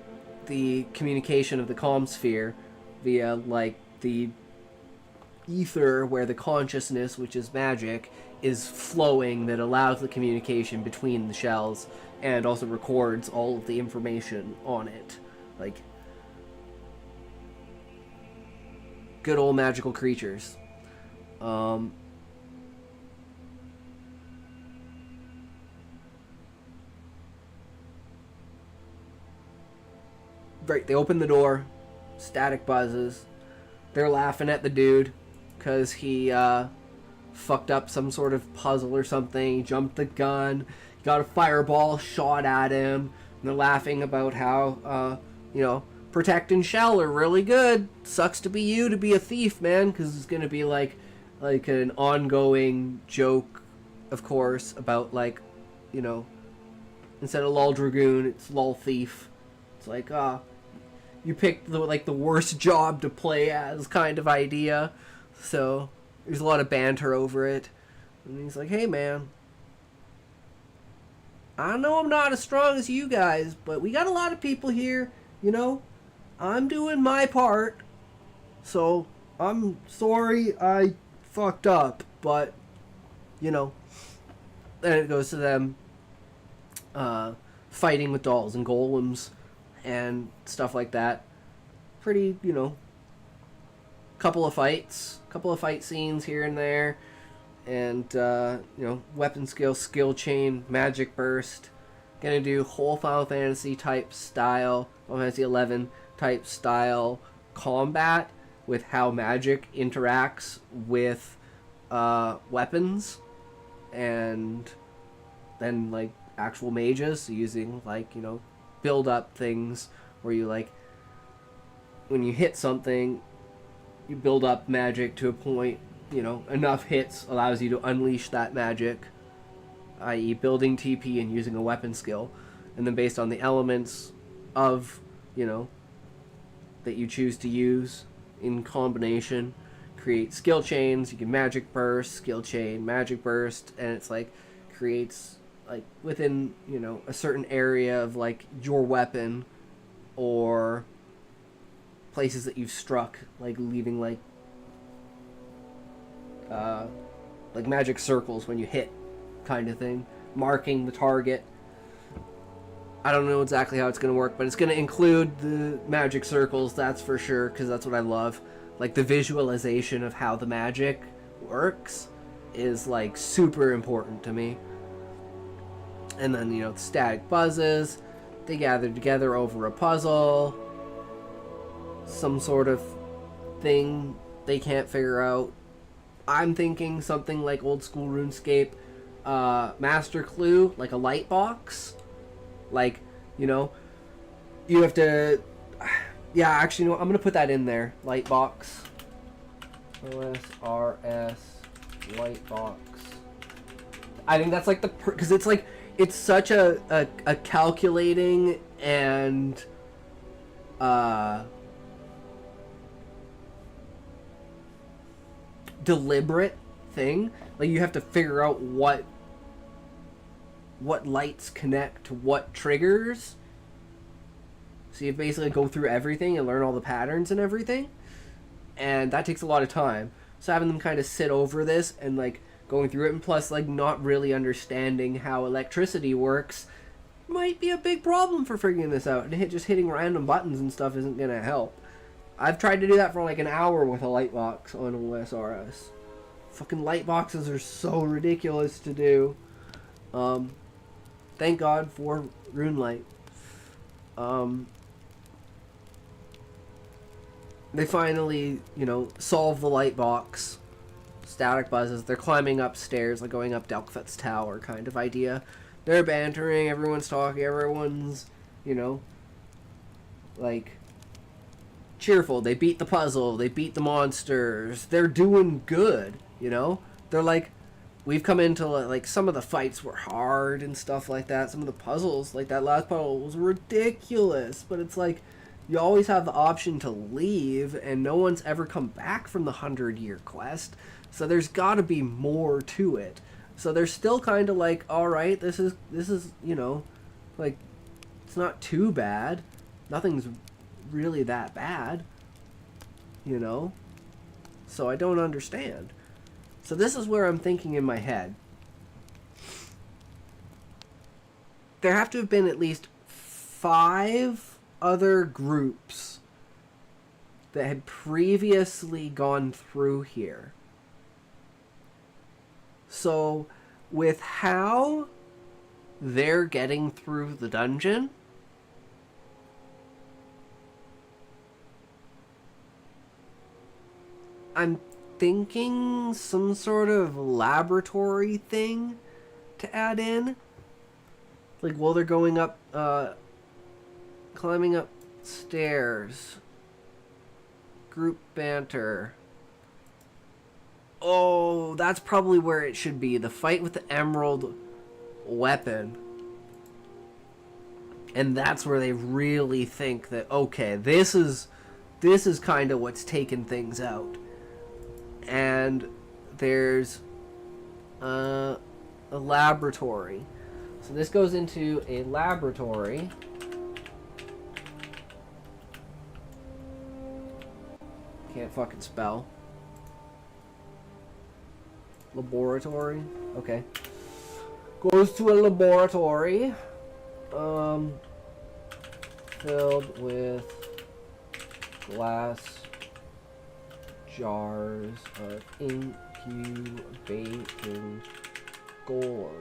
the communication of the comm sphere via like the ether, where the consciousness, which is magic, is flowing, that allows the communication between the shells and also records all of the information on it. Like, good old magical creatures. Right, they open the door, static buzzes, they're laughing at the dude because he fucked up some sort of puzzle or something. He jumped the gun, got a fireball shot at him, and they're laughing about how, protect and shell are really good. Sucks to be you to be a thief, man, because it's going to be like an ongoing joke, of course, about instead of lol dragoon, it's lol thief. It's like, you picked the worst job to play as kind of idea. So there's a lot of banter over it. And he's like, hey man, I know I'm not as strong as you guys, but we got a lot of people here, I'm doing my part. So I'm sorry I fucked up, but then it goes to them fighting with dolls and golems and stuff like that. Pretty, couple of fight scenes here and there, and weapon skill chain, magic burst. Gonna do whole Final Fantasy type style, Final Fantasy 11 type style combat with how magic interacts with weapons, and then actual mages using build up things where you when you hit something, you build up magic to a point, enough hits allows you to unleash that magic, i.e. building TP and using a weapon skill. And then based on the elements of, that you choose to use in combination, create skill chains. You can magic burst, skill chain, magic burst, and it's creates within, a certain area of your weapon or places that you've struck, leaving magic circles when you hit, kind of thing, marking the target. I don't know exactly how it's going to work, but it's going to include the magic circles, that's for sure, because that's what I love. The visualization of how the magic works is super important to me. And then, the static buzzes, they gather together over a puzzle, some sort of thing they can't figure out. I'm thinking something like old school RuneScape, master clue, like a light box. You have to, yeah, actually, I'm going to put that in there, light box. OSRS, light box. I think that's because it's such a calculating and deliberate thing. You have to figure out what lights connect to what triggers. So you basically go through everything and learn all the patterns and everything. And that takes a lot of time. So having them kind of sit over this and going through it, and plus not really understanding how electricity works might be a big problem for figuring this out. And just hitting random buttons and stuff isn't gonna help. I've tried to do that for an hour with a light box on OSRS. Fucking light boxes are so ridiculous to do. Thank God for RuneLight. They finally, solve the light box. Static buzzes. They're climbing upstairs, like going up Delkfet's tower kind of idea. They're bantering, everyone's talking, everyone's, like, cheerful. They beat the puzzle, they beat the monsters. They're doing good, They're like, we've come into, like, some of the fights were hard and stuff like that. Some of the puzzles, like that last puzzle was ridiculous. But it's like, you always have the option to leave, and no one's ever come back from the 100-year quest. So there's got to be more to it. So they're still kind of like, all right, this is like, it's not too bad. Nothing's really that bad, So I don't understand. So this is where I'm thinking in my head. There have to have been at least 5 other groups that had previously gone through here. So, with how they're getting through the dungeon, I'm thinking some sort of laboratory thing to add in. Like, while they're going up, climbing up stairs. Group banter. Oh, that's probably where it should be. The fight with the emerald weapon. And that's where they really think that, okay, this is kind of what's taking things out. And there's a laboratory. So this goes into a laboratory. Can't fucking spell. Laboratory. Okay. Goes to a laboratory. Filled with glass jars of incubating golems.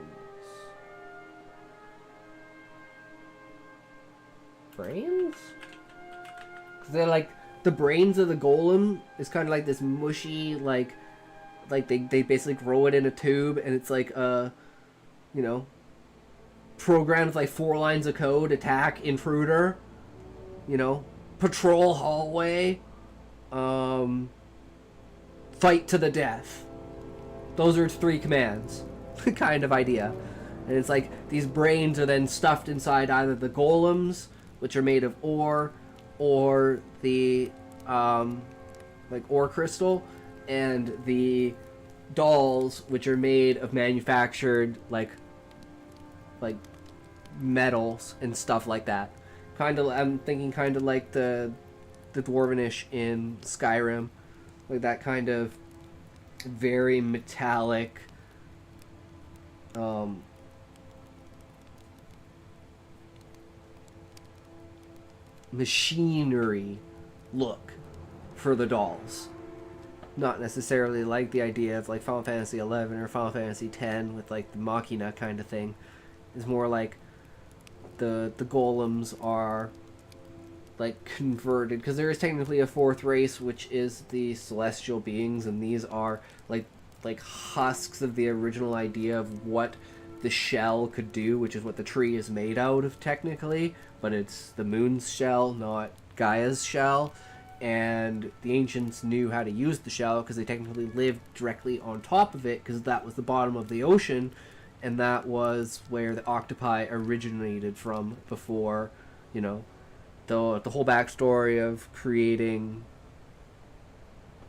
Brains? 'Cause they're like, the brains of the golem is kind of like this mushy, like they basically grow it in a tube, and it's like programmed with like 4 lines of code: attack, intruder, patrol hallway, fight to the death. Those are its 3 commands, kind of idea. And it's like these brains are then stuffed inside either the golems, which are made of ore, or the like ore crystal, and the dolls, which are made of manufactured like metals and stuff like that. I'm thinking kind of like the Dwarvenish in Skyrim, like that kind of very metallic machinery look for the dolls. Not necessarily like the idea of like Final Fantasy 11 or Final Fantasy 10 with like the Machina kind of thing. It's more like the golems are like converted, because there is technically a 4th race, which is the celestial beings, and these are like husks of the original idea of what the shell could do, which is what the tree is made out of technically, but it's the moon's shell, not Gaia's shell. And the ancients knew how to use the shell because they technically lived directly on top of it, because that was the bottom of the ocean, and that was where the octopi originated from before, the whole backstory of creating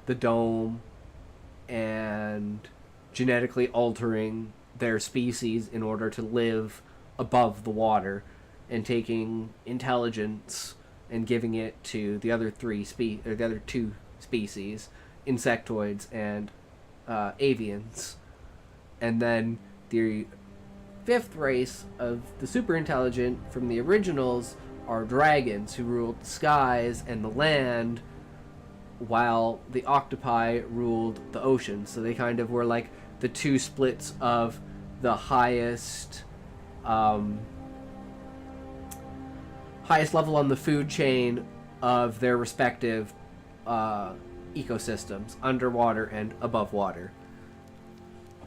the dome and genetically altering their species in order to live above the water, and taking intelligence and giving it to the other 2 species, insectoids and avians. And then the 5th race of the super intelligent from the originals are dragons, who ruled the skies and the land while the octopi ruled the ocean. So they kind of were like the two splits of the highest highest level on the food chain of their respective ecosystems, underwater and above water.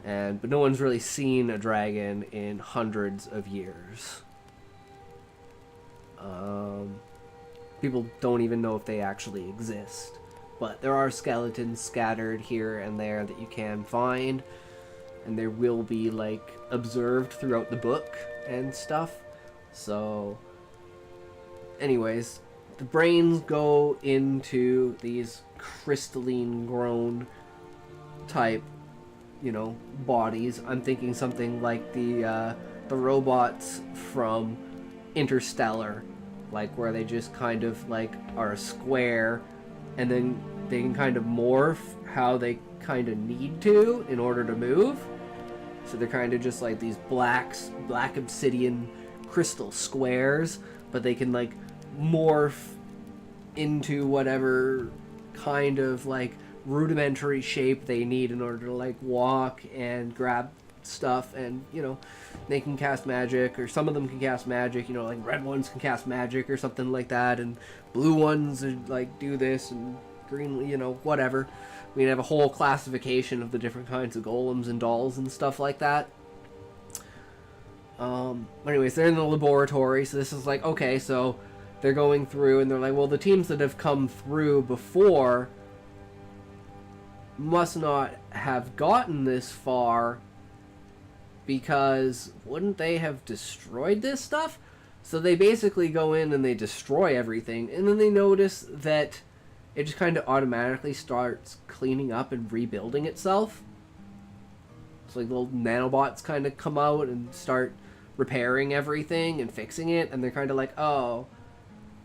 But no one's really seen a dragon in hundreds of years. People don't even know if they actually exist. But there are skeletons scattered here and there that you can find. And they will be, like, observed throughout the book and stuff. So, anyways, the brains go into these crystalline grown type, you know, bodies. I'm thinking something like the robots from Interstellar, like where they just kind of like are a square, and then they can kind of morph how they kind of need to in order to move. So they're kind of just like these black obsidian crystal squares, but they can like morph into whatever kind of like rudimentary shape they need in order to like walk and grab stuff. And you know, they can cast magic, or some of them can cast magic, you know, like red ones can cast magic or something like that, and blue ones like do this, and green, you know, whatever. We have a whole classification of the different kinds of golems and dolls and stuff like that. Anyways, they're in the laboratory, so this is like, okay, so they're going through and they're like, well, the teams that have come through before must not have gotten this far, because wouldn't they have destroyed this stuff? So they basically go in and they destroy everything, and then they notice that it just kind of automatically starts cleaning up and rebuilding itself. So like little nanobots kind of come out and start repairing everything and fixing it, and they're kind of like, oh,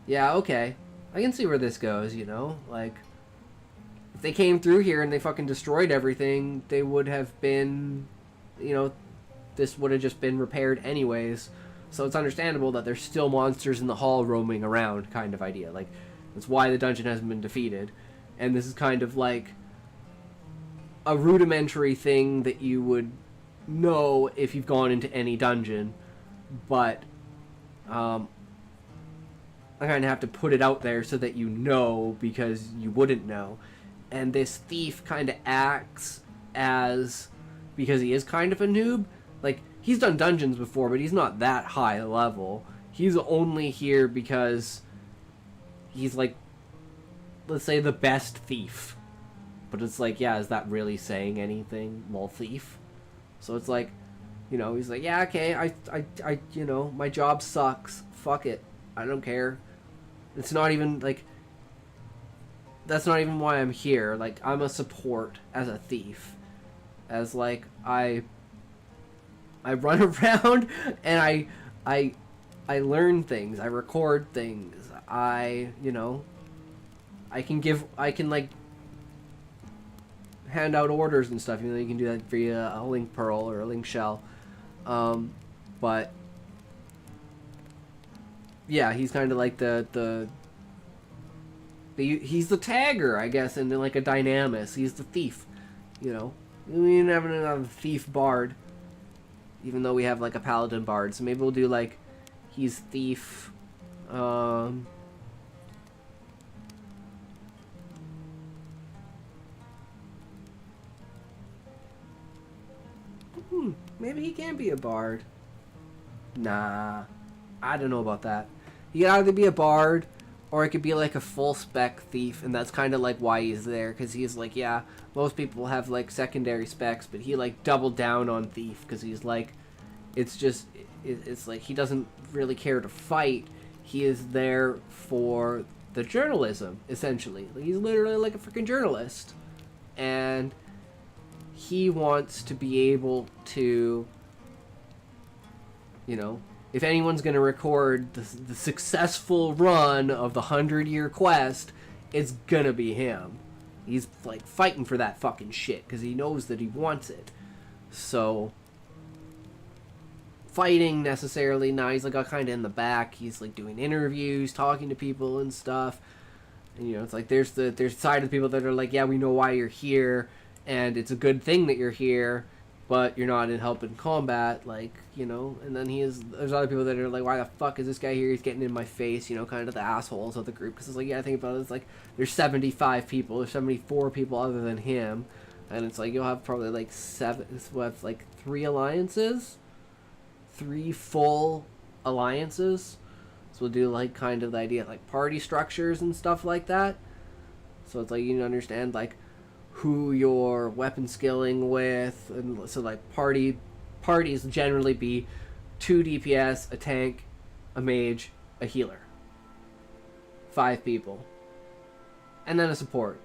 yeah, okay, I can see where this goes, you know? Like, if they came through here and they fucking destroyed everything, they would have been, you know, this would have just been repaired anyways. So it's understandable that there's still monsters in the hall roaming around, kind of idea. Like, that's why the dungeon hasn't been defeated. And this is kind of like a rudimentary thing that you would know if you've gone into any dungeon. But I kind of have to put it out there so that you know, because you wouldn't know. And this thief kind of acts as, because he is kind of a noob, like, he's done dungeons before, but he's not that high level. He's only here because he's like, let's say, the best thief. But it's like, yeah, is that really saying anything? Well, thief. So it's like, you know, he's like, yeah, okay, I you know, my job sucks. Fuck it. I don't care. It's not even, like, that's not even why I'm here. Like, I'm a support as a thief. As, like, I run around and I learn things. I record things. You know, I can like hand out orders and stuff. You know, you can do that via a link pearl or a link shell. But yeah, he's kind of like he's the tagger, I guess, and like a dynamis. He's the thief. You know, we never have a thief bard, even though we have like a paladin bard. So maybe we'll do like he's thief. Maybe he can be a bard. Nah, I don't know about that. He could either be a bard, or it could be like a full spec thief, and that's kind of like why he's there, because he's like, yeah, most people have like secondary specs, but he like doubled down on thief, because he's like, it's just, it's like he doesn't really care to fight. He is there for the journalism, essentially. Like, he's literally like a freaking journalist, and he wants to be able to, you know, if anyone's going to record the successful run of the 100-year quest, it's going to be him. He's, like, fighting for that fucking shit, because he knows that he wants it. So, fighting necessarily, now he's, like, kind of in the back. He's, like, doing interviews, talking to people and stuff. And, you know, it's like there's side of the people that are like, yeah, we know why you're here, and it's a good thing that you're here, but you're not in helping combat, like, you know. And then there's other people that are like, why the fuck is this guy here? He's getting in my face, you know, kind of the assholes of the group. Because it's like, yeah, think about it, it's like there's 75 people, there's 74 people other than him, and it's like you'll have probably like 3 alliances, 3 full alliances. So we'll do like kind of the idea of like party structures and stuff like that. So it's like you need to understand like who you're weapon skilling with, and so like parties generally be 2 DPS, a tank, a mage, a healer. 5 people. And then a support.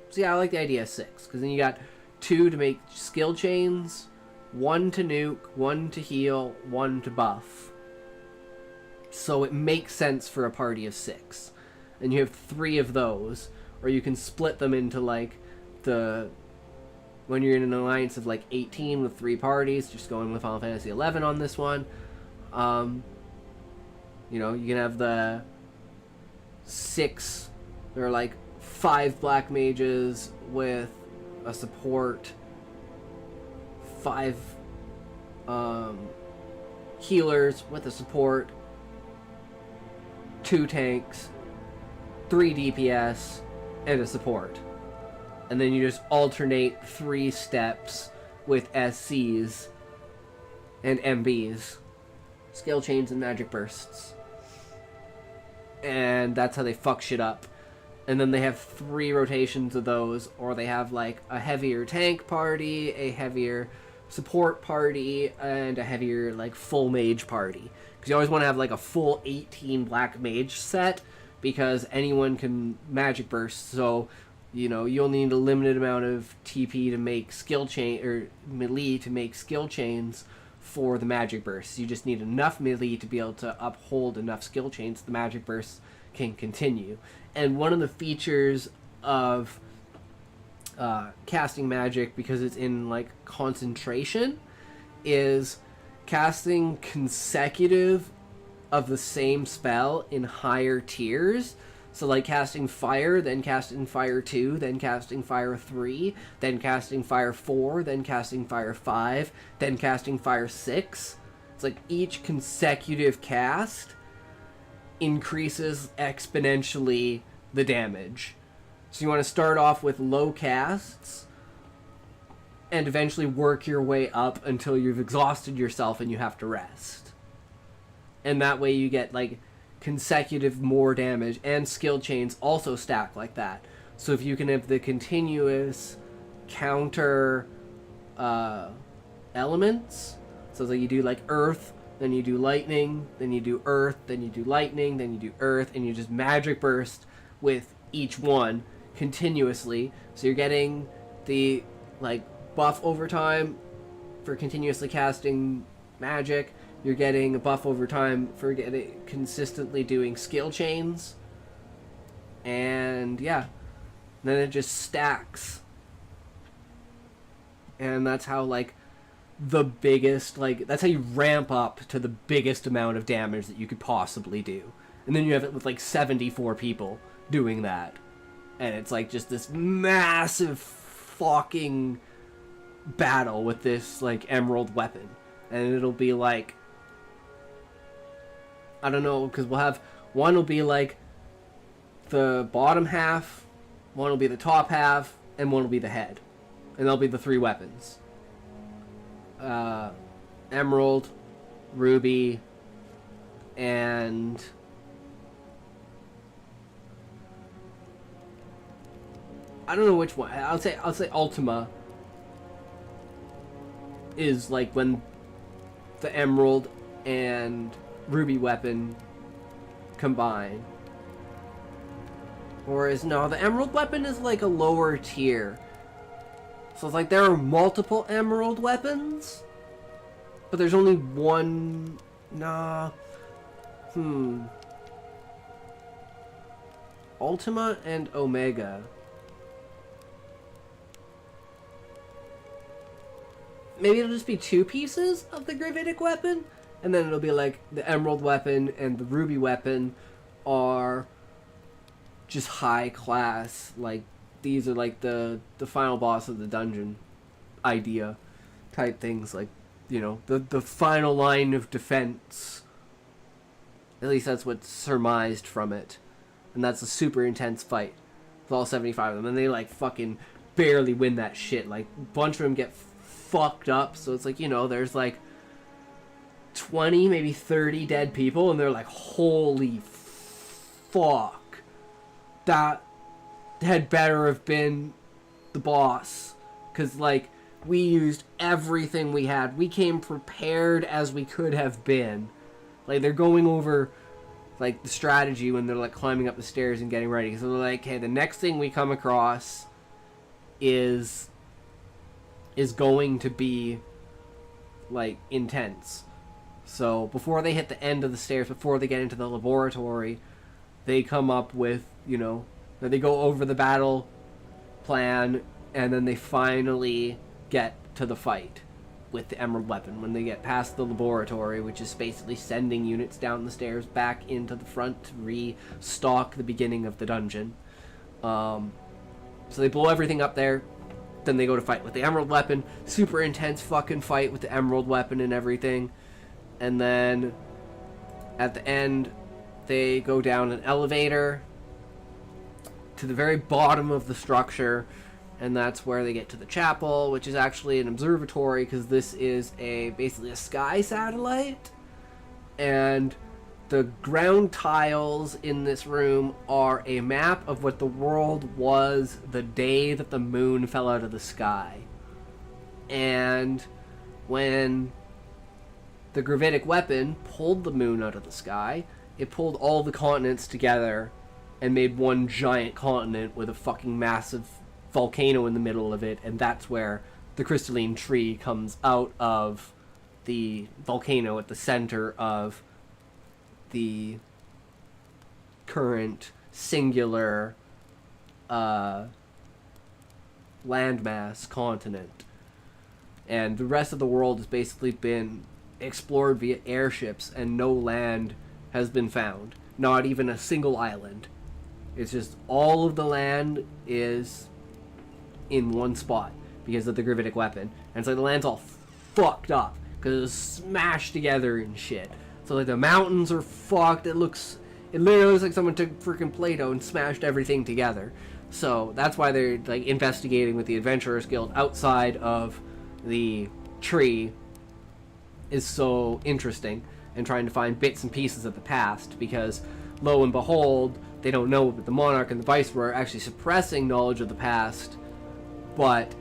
So yeah, I like the idea of 6, because then you got 2 to make skill chains, 1 to nuke, 1 to heal, 1 to buff. So it makes sense for a party of 6. And you have 3 of those, or you can split them into like when you're in an alliance of like 18 with 3 parties, just going with Final Fantasy 11 on this one. You know, you can have the 6, there are like 5 black mages with a support, 5 healers with a support, 2 tanks, 3 DPS, and a support. And then you just alternate 3 steps with SCs and MBs, skill chains and magic bursts. And that's how they fuck shit up. And then they have 3 rotations of those, or they have like a heavier tank party, a heavier support party, and a heavier like full mage party. Because you always want to have like a full 18 black mage set, because anyone can magic burst. So, you know, you'll need a limited amount of TP to make skill chain, or melee to make skill chains for the magic bursts. You just need enough melee to be able to uphold enough skill chains so the magic bursts can continue. And one of the features of casting magic, because it's in like concentration, is casting consecutive of the same spell in higher tiers. So like casting fire, then casting fire 2, then casting fire 3, then casting fire 4, then casting fire 5, then casting fire 6. It's like each consecutive cast increases exponentially the damage. So you want to start off with low casts and eventually work your way up until you've exhausted yourself and you have to rest. And that way you get like consecutive more damage, and skill chains also stack like that. So if you can have the continuous counter elements, so that you do like earth, then you do lightning, then you do earth, then you do lightning, then you do earth, and you just magic burst with each one continuously. So you're getting the like buff over time for continuously casting magic. You're getting a buff over time for consistently doing skill chains. And yeah, then it just stacks. And that's how like the biggest, like that's how you ramp up to the biggest amount of damage that you could possibly do. And then you have it with like 74 people doing that. And it's like just this massive fucking battle with this like emerald weapon. And it'll be like, I don't know, because we'll have one will be like the bottom half, one will be the top half, and one will be the head. And they'll be the 3 weapons. Emerald, Ruby, and I don't know which one. I'll say Ultima is like when the Emerald and Ruby weapon combine. Whereas no, the Emerald weapon is like a lower tier. So it's like there are multiple Emerald weapons, but there's only one. Nah. Ultima and Omega. Maybe it'll just be 2 pieces of the gravitic weapon, and then it'll be like the Emerald weapon and the Ruby weapon are just high class, like these are like the final boss of the dungeon idea type things, like, you know, the final line of defense. At least that's what's surmised from it. And that's a super intense fight with all 75 of them. And they, like, fucking barely win that shit. Like, a bunch of them get fucked up. So it's like, you know, there's, like, 20, maybe 30 dead people. And they're like, holy fuck. That had better have been the boss. Because, like, we used everything we had. We came prepared as we could have been. Like, they're going over, like, the strategy when they're, like, climbing up the stairs and getting ready. So they're like, hey, the next thing we come across is going to be, like, intense. So before they hit the end of the stairs, before they get into the laboratory, they come up with, you know, they go over the battle plan, and then they finally get to the fight with the emerald weapon. When they get past the laboratory, which is basically sending units down the stairs back into the front to restock the beginning of the dungeon. So they blow everything up there. Then they go to fight with the emerald weapon. Super intense fucking fight with the emerald weapon and everything. And then at the end, they go down an elevator to the very bottom of the structure. And that's where they get to the chapel, which is actually an observatory, because this is basically a sky satellite. And the ground tiles in this room are a map of what the world was the day that the moon fell out of the sky. And when the gravitic weapon pulled the moon out of the sky, it pulled all the continents together and made one giant continent with a fucking massive volcano in the middle of it, and that's where the crystalline tree comes out of the volcano at the center of the current singular landmass continent. And the rest of the world has basically been explored via airships, and no land has been found. Not even a single island. It's just all of the land is in one spot because of the gravitic weapon. And so the land's all fucked up because it's smashed together and shit. So like the mountains are fucked. It literally looks like someone took freaking Play-Doh and smashed everything together. So that's why they're like investigating with the Adventurers Guild outside of the tree is so interesting, and trying to find bits and pieces of the past, because lo and behold, they don't know that the Monarch and the Viceroy are actually suppressing knowledge of the past. But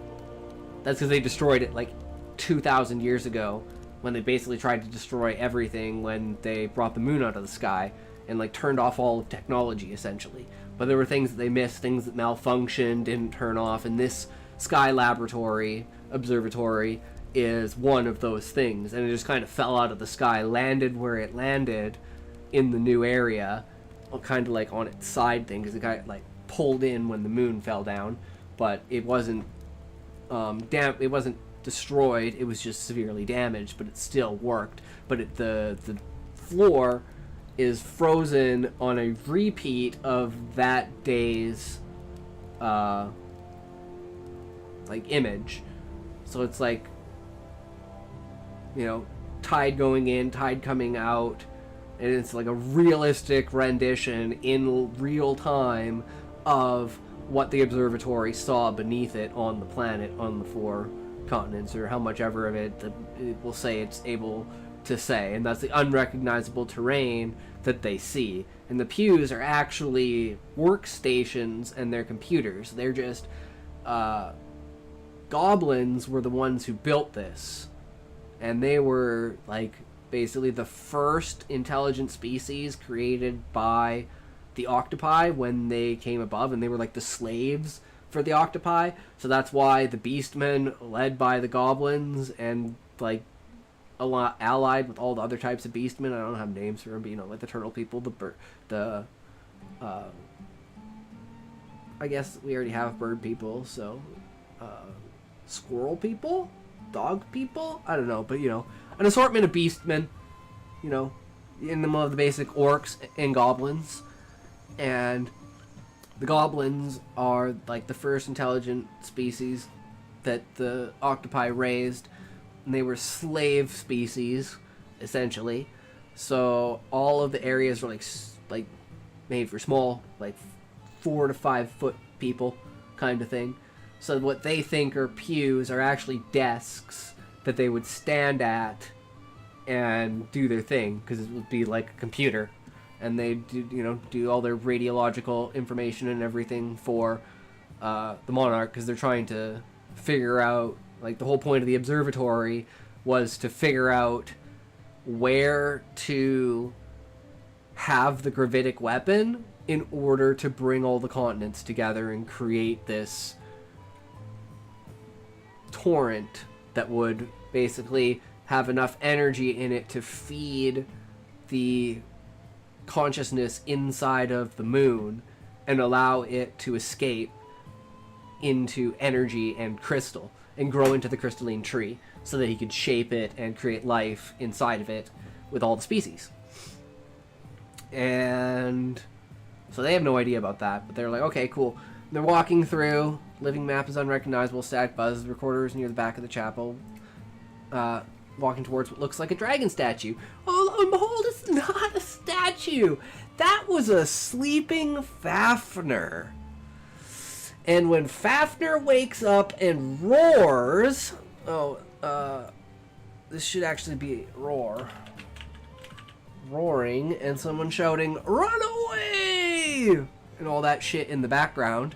that's because they destroyed it like 2,000 years ago, when they basically tried to destroy everything when they brought the moon out of the sky and like turned off all of technology essentially. But there were things that they missed, things that malfunctioned, didn't turn off, and this sky laboratory observatory is one of those things. And it just kind of fell out of the sky, landed where it landed in the new area, kind of like on its side thing, because it got like pulled in when the moon fell down. But it wasn't it wasn't destroyed. It was just severely damaged, but it still worked. But the floor is frozen on a repeat of that day's like image. So it's like, you know, tide going in, tide coming out, and it's like a realistic rendition in real time of what the observatory saw beneath it on the planet, on the 4 continents, or how much ever of it will say it's able to say. And that's the unrecognizable terrain that they see. And the pews are actually workstations, and they're computers. They're just goblins were the ones who built this, and they were like basically the first intelligent species created by the octopi when they came above, and they were like the slaves for the octopi. So that's why the beastmen, led by the goblins and like a lot allied with all the other types of beastmen, I don't have names for them, but you know, like the turtle people, I guess we already have bird people, so squirrel people, dog people, I don't know, but you know, an assortment of beastmen, you know, in the basic orcs and goblins. And The goblins are like the first intelligent species that the octopi raised, and they were slave species, essentially. So all of the areas were like made for small, like 4 to 5 foot people, kind of thing. So what they think are pews are actually desks that they would stand at and do their thing, because it would be like a computer, and they do all their radiological information and everything for the monarch, because they're trying to figure out, like, the whole point of the observatory was to figure out where to have the gravitic weapon in order to bring all the continents together and create this torrent that would basically have enough energy in it to feed the consciousness inside of the moon and allow it to escape into energy and crystal and grow into the crystalline tree, so that he could shape it and create life inside of it with all the species. And so they have no idea about that, but they're like, okay, cool. And they're walking through. Living map is unrecognizable. Static buzz. The recorder is near the back of the chapel. Walking towards what looks like a dragon statue. Oh, lo and behold, it's not a statue. That was a sleeping Fafnir. And when Fafnir wakes up and roars... this should actually be roar. Roaring, and someone shouting, "Run away!" and all that shit in the background.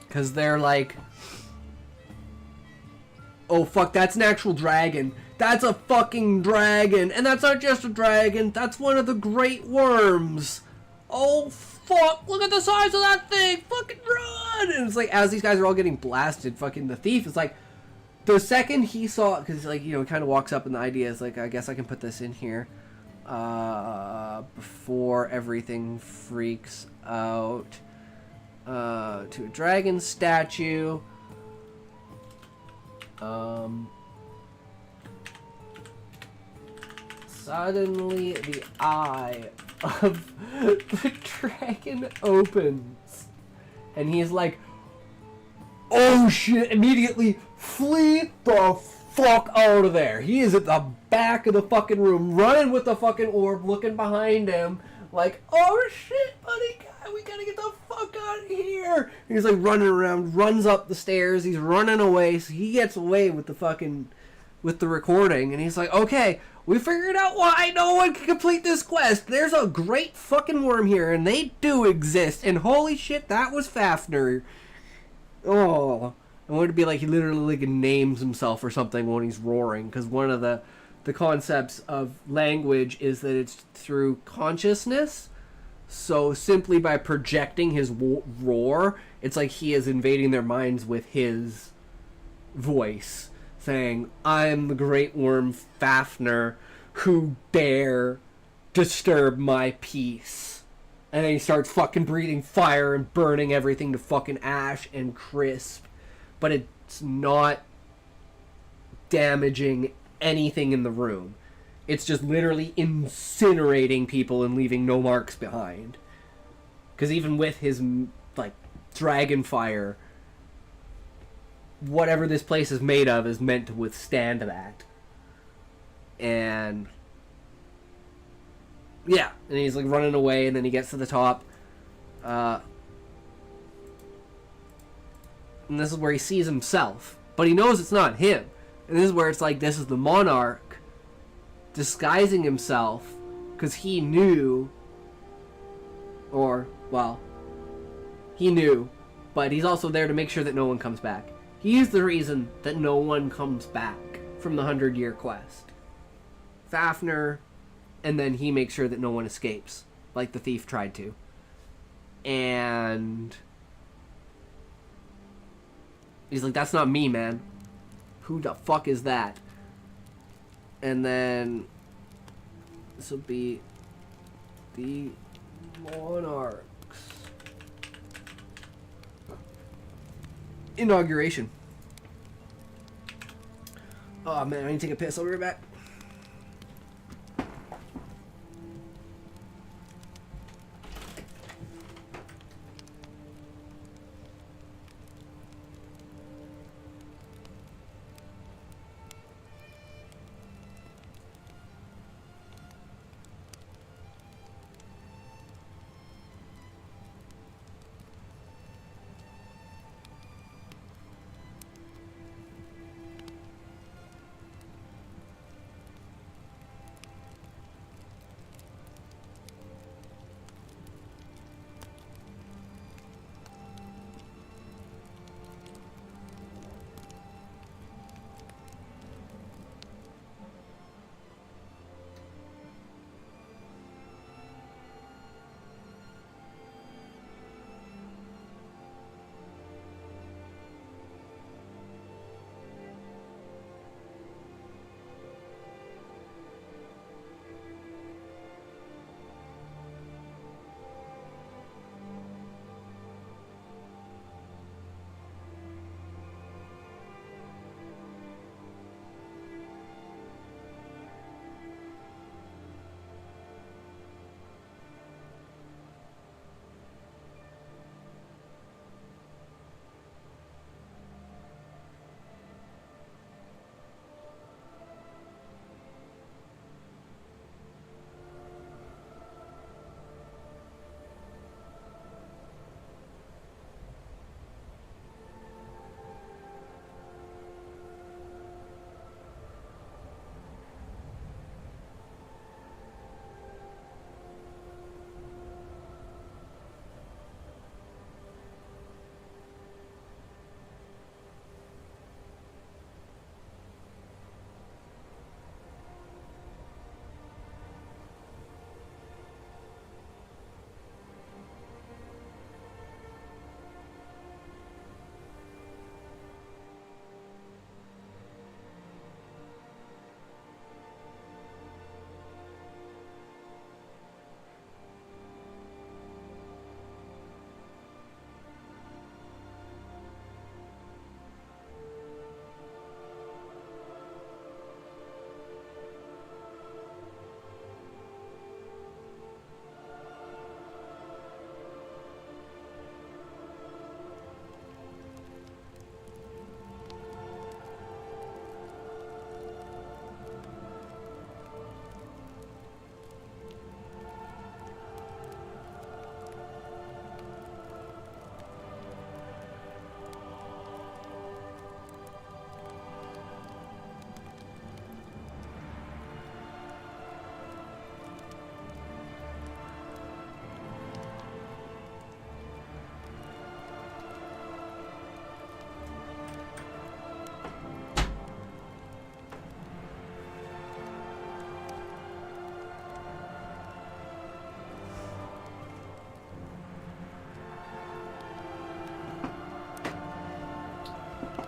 Because they're like, oh fuck, that's an actual dragon. That's a fucking dragon. And that's not just a dragon, that's one of the great worms. Oh fuck, look at the size of that thing. Fucking run! And it's like, as these guys are all getting blasted, fucking the thief is like, the second he saw, because like, he kind of walks up and the idea is like, I guess I can put this in here before everything freaks out. To a dragon statue. Suddenly the eye of the dragon opens, and he's like, oh shit, immediately flee the fuck out of there. He is at the back of the fucking room, running with the fucking orb, looking behind him, like, oh shit, buddy, we gotta get the fuck out of here. And he's like running around, runs up the stairs, he's running away, so he gets away with the recording, and he's like, okay, we figured out why no one can complete this quest. There's a great fucking worm here, and they do exist, and holy shit, that was Fafnir. Oh, I want it to be like he literally like names himself or something when he's roaring, because one of the concepts of language is that it's through consciousness. So simply by projecting his roar, it's like he is invading their minds with his voice, saying, I'm the great worm Fafnir, who dare disturb my peace. And then he starts fucking breathing fire and burning everything to fucking ash and crisp. But it's not damaging anything in the room. It's just literally incinerating people and leaving no marks behind. Because even with his, like, dragon fire, whatever this place is made of is meant to withstand that. And yeah, and he's like running away, and then he gets to the top. And this is where he sees himself. But he knows it's not him. And this is where it's like, this is the monarch disguising himself, because he knew, or, well, he knew, but he's also there to make sure that no one comes back. He's the reason that no one comes back from the 100-year quest. Fafnir, and then he makes sure that no one escapes, like the thief tried to. And he's like, that's not me, man. Who the fuck is that? And then this will be the monarch's inauguration. Oh man, I need to take a piss. I'll be right back.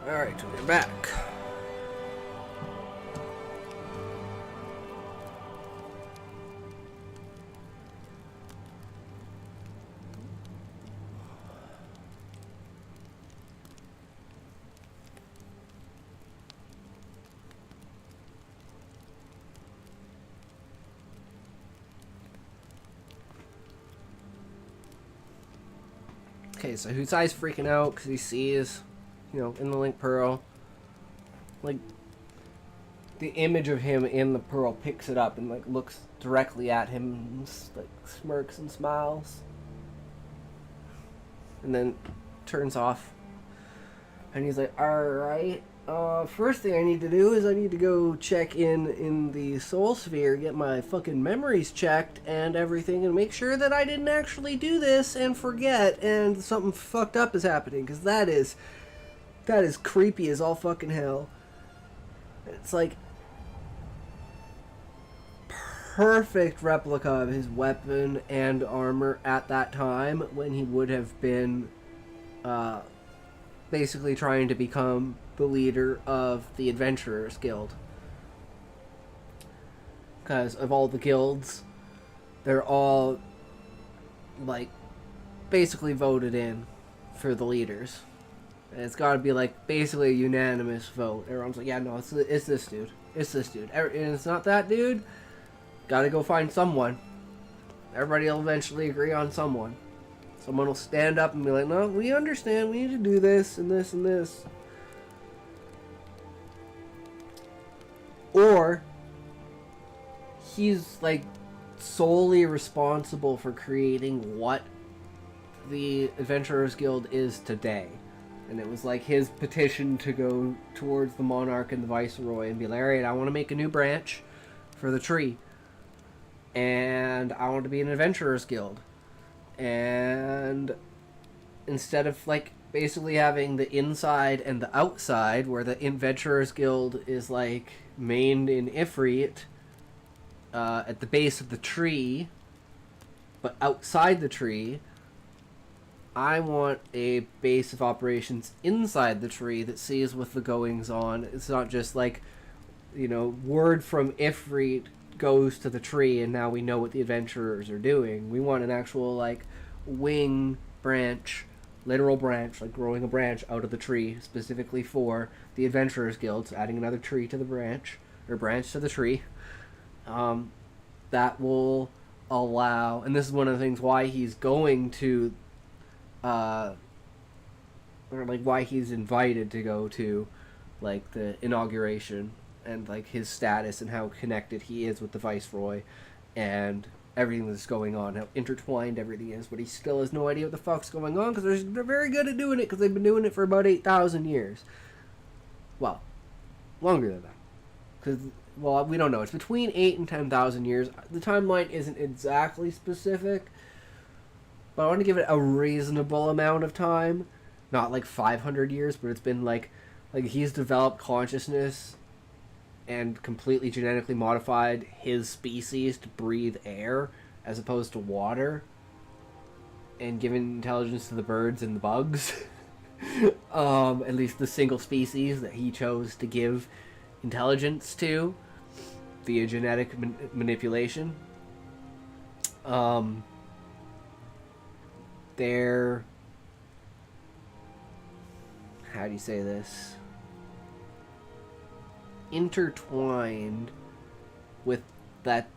Alright, so we're back. Okay, so Husai's freaking out because he sees, you know, in the link pearl, like, the image of him in the pearl picks it up and, like, looks directly at him and, like, smirks and smiles. And then turns off. And he's like, alright, first thing I need to do is I need to go check in the soul sphere, get my fucking memories checked and everything, and make sure that I didn't actually do this and forget and something fucked up is happening, because that is creepy as all fucking hell. It's like perfect replica of his weapon and armor at that time when he would have been basically trying to become the leader of the Adventurers Guild. Because of all the guilds, they're all, like, basically voted in for the leaders. And it's got to be, like, basically a unanimous vote. Everyone's like, yeah, no, it's this dude. It's this dude. And it's not that dude. Got to go find someone. Everybody will eventually agree on someone. Someone will stand up and be like, no, we understand. We need to do this and this and this. Or he's, like, solely responsible for creating what the Adventurers Guild is today. And it was, like, his petition to go towards the Monarch and the Viceroy and be like, alright, I want to make a new branch for the tree. And I want to be an Adventurers Guild. And instead of, like, basically having the inside and the outside, where the Adventurers Guild is, like, mained in Ifrit, at the base of the tree, but outside the tree, I want a base of operations inside the tree that sees what the goings on. It's not just like, you know, word from Ifrit goes to the tree and now we know what the adventurers are doing. We want an actual, like, wing branch, literal branch, like growing a branch out of the tree specifically for the Adventurers Guild, so adding another tree to the branch, or branch to the tree. That will allow, and this is one of the things why he's going to, or like why he's invited to go to, like, the inauguration, and like his status and how connected he is with the Viceroy and everything that's going on, how intertwined everything is, but he still has no idea what the fuck's going on because they're very good at doing it because they've been doing it for about 8,000 years. Well, longer than that. Because, well, we don't know. It's between 8 and 10,000 years. The timeline isn't exactly specific, but I want to give it a reasonable amount of time. Not like 500 years, but it's been like he's developed consciousness and completely genetically modified his species to breathe air as opposed to water, and given intelligence to the birds and the bugs. At least the single species that he chose to give intelligence to via genetic manipulation. They're, how do you say this, intertwined with that,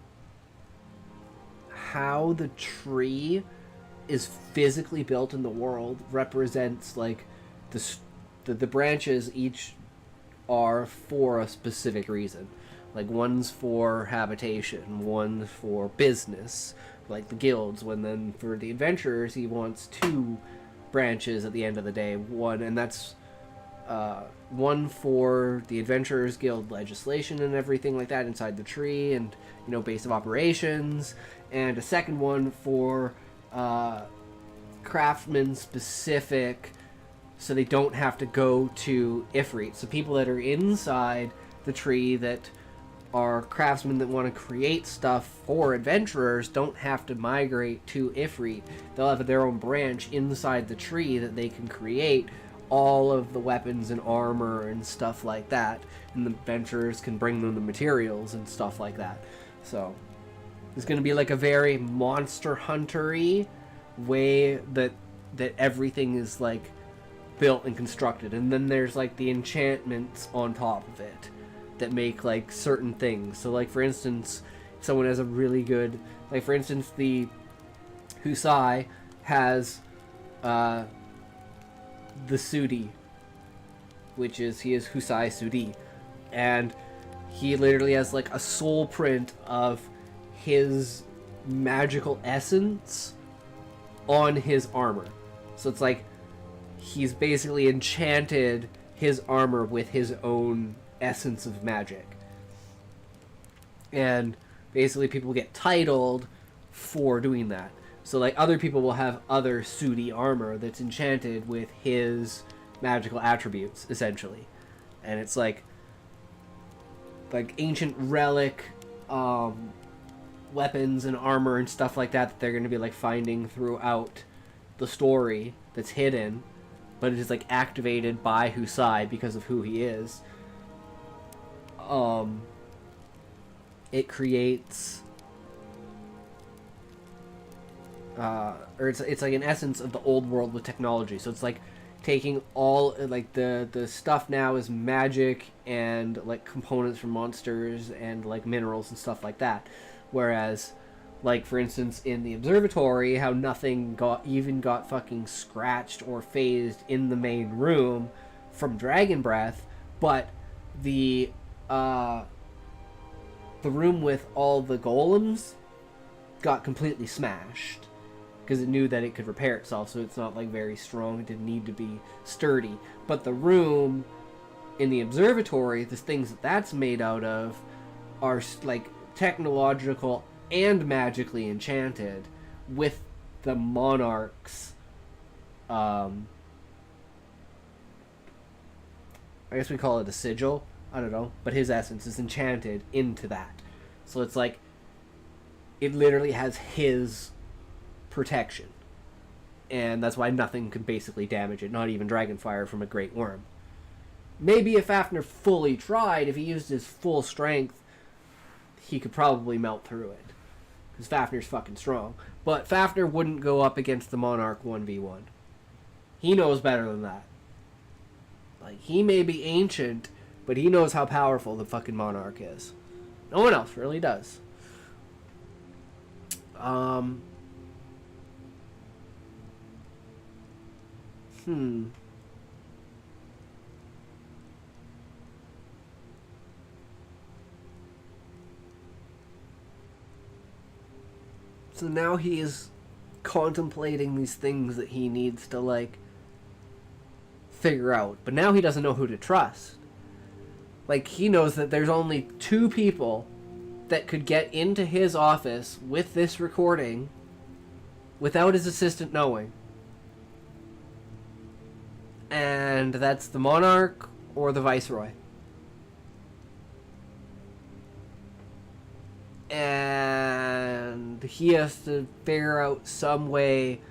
how the tree is physically built in the world represents, like, the branches each are for a specific reason. Like, one's for habitation, one's for business, like the guilds, when then for the adventurers he wants 2 branches at the end of the day. And that's one for the Adventurers Guild legislation and everything like that inside the tree, and, you know, base of operations, and a second one for craftsmen specific, so they don't have to go to Ifrit. So people that are inside the tree that are craftsmen that want to create stuff for adventurers don't have to migrate to Ifrit. They'll have their own branch inside the tree that they can create all of the weapons and armor and stuff like that, and the adventurers can bring them the materials and stuff like that. So it's going to be like a very Monster Hunter-y way that everything is like built and constructed, and then there's like the enchantments on top of it that make like certain things. So like for instance, if someone has a really good, like for instance, the Husai has the Sudi, which is, he is Husai Sudi, and he literally has like a soul print of his magical essence on his armor. So it's like he's basically enchanted his armor with his own essence of magic. And basically people get titled for doing that. So like other people will have other Sudi armor that's enchanted with his magical attributes, essentially. And it's like ancient relic weapons and armor and stuff like that they're going to be like finding throughout the story that's hidden, but it is like activated by Husai because of who he is. It creates or it's like an essence of the old world with technology. So it's like taking all like the stuff now is magic and like components from monsters and like minerals and stuff like that. Whereas like for instance in the observatory, how nothing got fucking scratched or phased in the main room from dragon breath, but the room with all the golems got completely smashed because it knew that it could repair itself, so it's not like very strong. It didn't need to be sturdy. But the room in the observatory, the things that's made out of are like technological and magically enchanted with the monarch's I guess we call it a sigil, I don't know, but his essence is enchanted into that. So it's like it literally has his protection, and that's why nothing can basically damage it, not even dragonfire from a great worm. Maybe if Fafnir fully tried, if he used his full strength, he could probably melt through it, because Fafnir's fucking strong. But Fafnir wouldn't go up against the Monarch 1v1. He knows better than that. Like, he may be ancient, but he knows how powerful the fucking Monarch is. No one else really does. So now he is contemplating these things that he needs to, like, figure out. But now he doesn't know who to trust. Like, he knows that there's only 2 people that could get into his office with this recording without his assistant knowing. And that's the Monarch or the Viceroy. And he has to figure out some way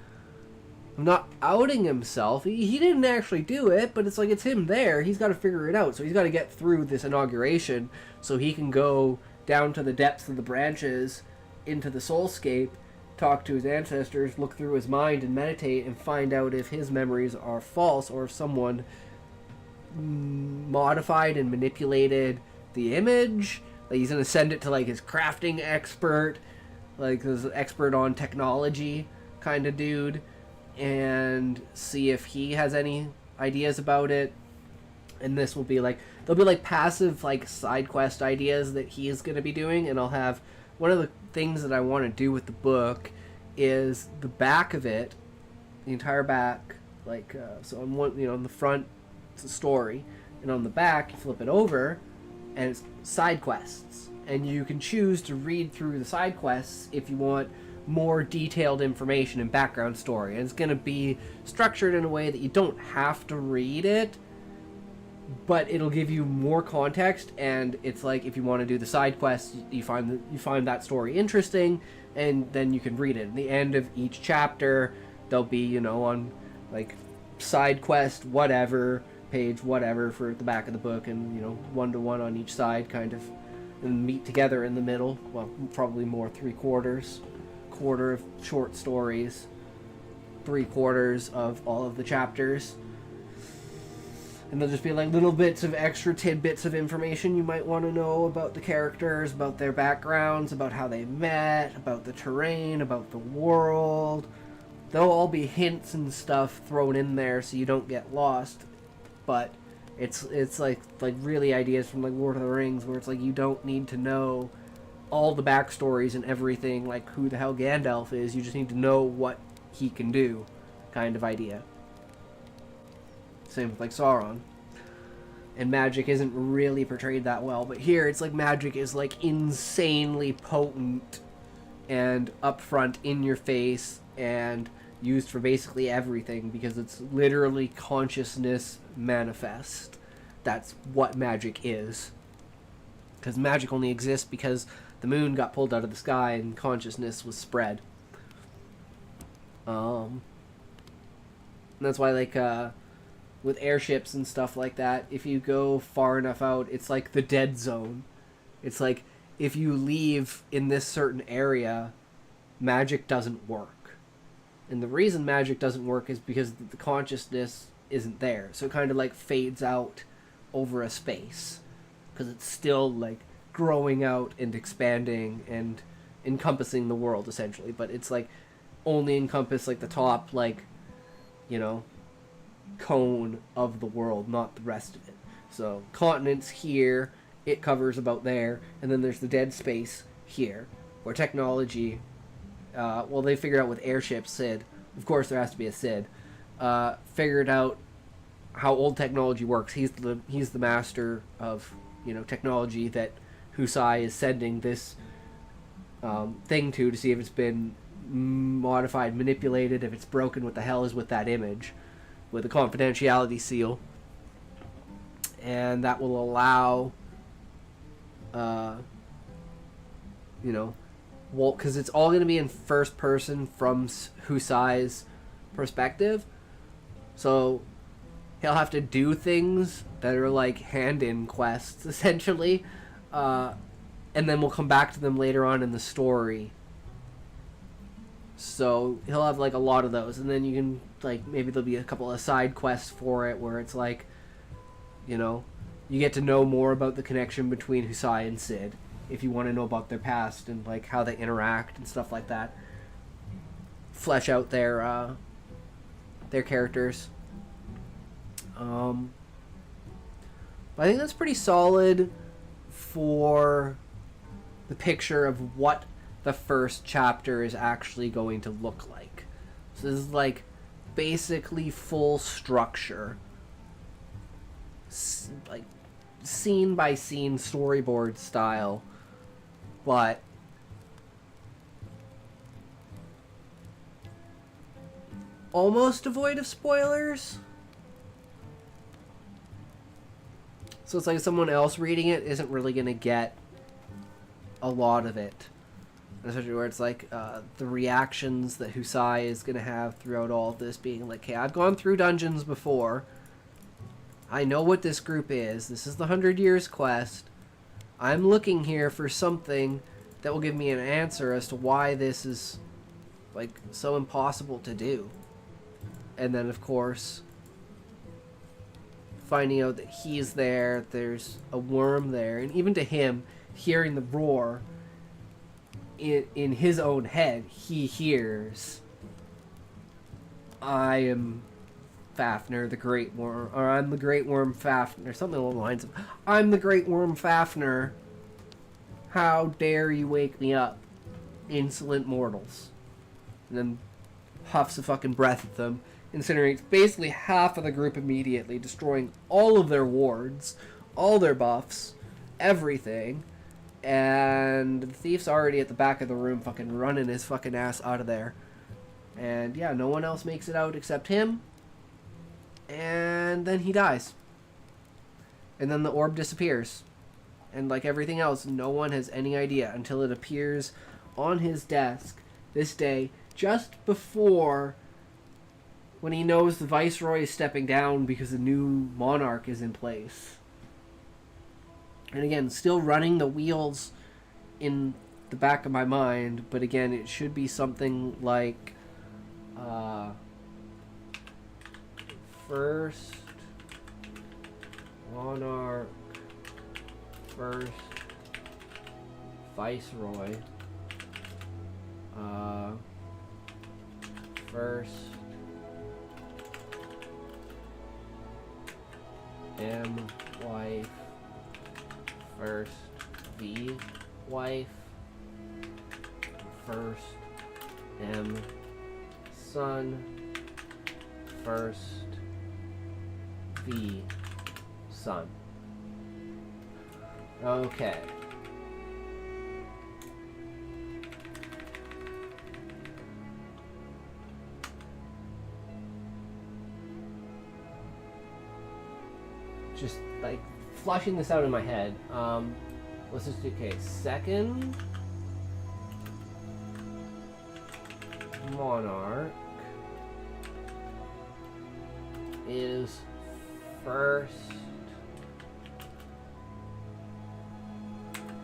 of not outing himself. He didn't actually do it, but it's like it's him there. He's got to figure it out. So he's got to get through this inauguration so he can go down to the depths of the branches into the soulscape, talk to his ancestors, look through his mind and meditate and find out if his memories are false or if someone modified and manipulated the image. Like, he's going to send it to like his crafting expert, like his expert on technology kind of dude, and see if he has any ideas about it. And this will be like, there'll be like passive like side quest ideas that he is going to be doing. And I'll have, one of the things that I want to do with the book is the back of it, the entire back, like so on one, on the front it's a story, and on the back you flip it over and it's side quests, and you can choose to read through the side quests if you want more detailed information and background story. And it's going to be structured in a way that you don't have to read it, but it'll give you more context. And it's like, if you want to do the side quests, you find that story interesting, and then you can read it. At the end of each chapter, there'll be, on like side quest, whatever, page, whatever, for the back of the book, and, you know, 1-to-1 on each side, kind of, and meet together in the middle. Well, probably more 3/4, quarter of short stories, 3/4 of all of the chapters. And there'll just be like little bits of extra tidbits of information you might want to know about the characters, about their backgrounds, about how they met, about the terrain, about the world. There'll all be hints and stuff thrown in there so you don't get lost. But it's like really ideas from like Lord of the Rings, where it's like you don't need to know all the backstories and everything, like who the hell Gandalf is. You just need to know what he can do, kind of idea. Same with like Sauron. And magic isn't really portrayed that well, but here it's like magic is like insanely potent and upfront, in your face, and used for basically everything, because it's literally consciousness manifest. That's what magic is. Because magic only exists because the moon got pulled out of the sky and consciousness was spread. And that's why, like, with airships and stuff like that, if you go far enough out, it's like the dead zone. It's like, if you leave in this certain area, magic doesn't work. And the reason magic doesn't work is because the consciousness isn't there. So it kind of like fades out over a space, because it's still like growing out and expanding and encompassing the world, essentially. But it's like only encompass like the top, like, you know, cone of the world, not the rest of it. So continents here, it covers about there, and then there's the dead space here, where technology, well, they figured out with airships, Sid, of course there has to be a Sid, figured out how old technology works. He's the master of, you know, technology that Husai is sending this thing to see if it's been modified, manipulated. If it's broken, what the hell is with that image, with a confidentiality seal. And that will allow, you know, well, because it's all going to be in first person from Husai's perspective. So he'll have to do things that are like hand-in quests, essentially. And then we'll come back to them later on in the story. So he'll have like a lot of those. And then you can, like, maybe there'll be a couple of side quests for it where it's like, you know, you get to know more about the connection between Husai and Sid, if you want to know about their past and like how they interact and stuff like that. Flesh out their characters. But I think that's pretty solid for the picture of what the first chapter is actually going to look like. So this is like basically full structure, like scene by scene storyboard style, but almost devoid of spoilers. So it's like someone else reading it isn't really going to get a lot of it. Especially where it's like the reactions that Husai is going to have throughout all of this, being like, hey, I've gone through dungeons before. I know what this group is. This is the 100 Years quest. I'm looking here for something that will give me an answer as to why this is, like, so impossible to do. And then, of course, finding out that he's there, there's a worm there, and even to him, hearing the roar, in his own head, he hears, I am Fafnir, the Great Worm, or I'm the Great Worm Fafnir, something along the lines of, I'm the Great Worm Fafnir, how dare you wake me up, insolent mortals. And then huffs a fucking breath at them, incinerates basically half of the group immediately, destroying all of their wards, all their buffs, everything. And the thief's already at the back of the room fucking running his fucking ass out of there. And yeah, no one else makes it out except him. And then he dies. And then the orb disappears. And like everything else, no one has any idea until it appears on his desk this day, just before when he knows the Viceroy is stepping down because a new monarch is in place. And again, still running the wheels in the back of my mind, but again, it should be something like first monarch, first Viceroy, first M wife, first V wife, first M son, first V son. Okay. Just like flushing this out in my head. Let's just do, okay, second monarch is first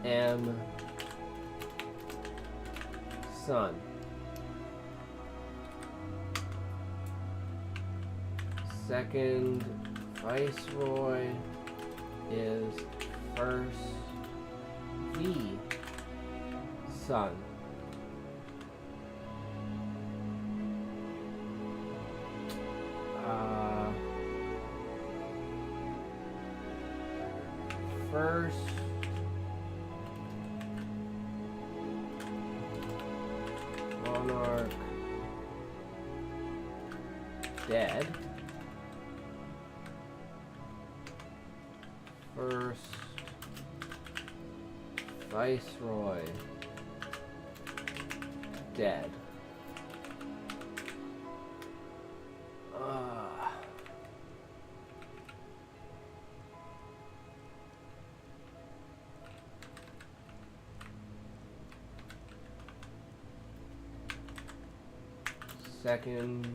M son. Second Viceroy is first V son. First monarch dead. First Viceroy dead. Second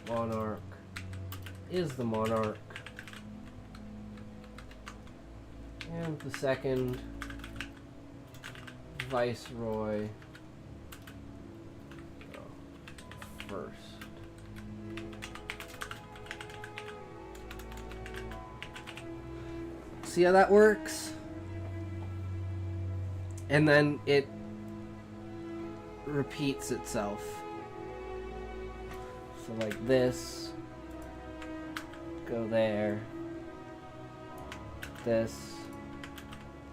monarch is the monarch. And the second Viceroy first. See how that works? And then it repeats itself. So like this, go there, this,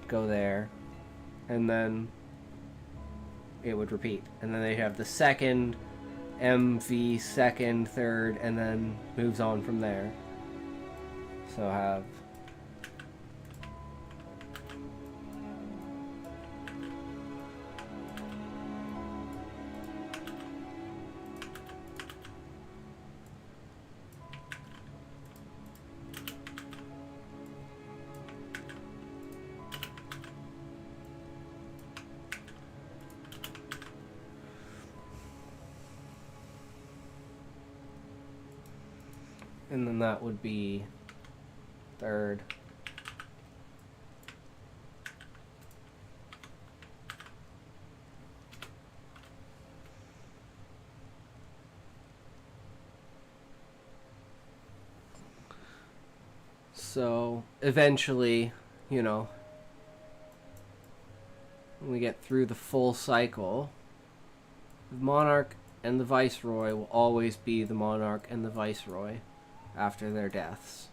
go there, and then it would repeat. And then they have the second, MV, second, third, and then moves on from there. So have and then that would be third. So eventually, you know, when we get through the full cycle, the monarch and the viceroy will always be the monarch and the viceroy after their deaths.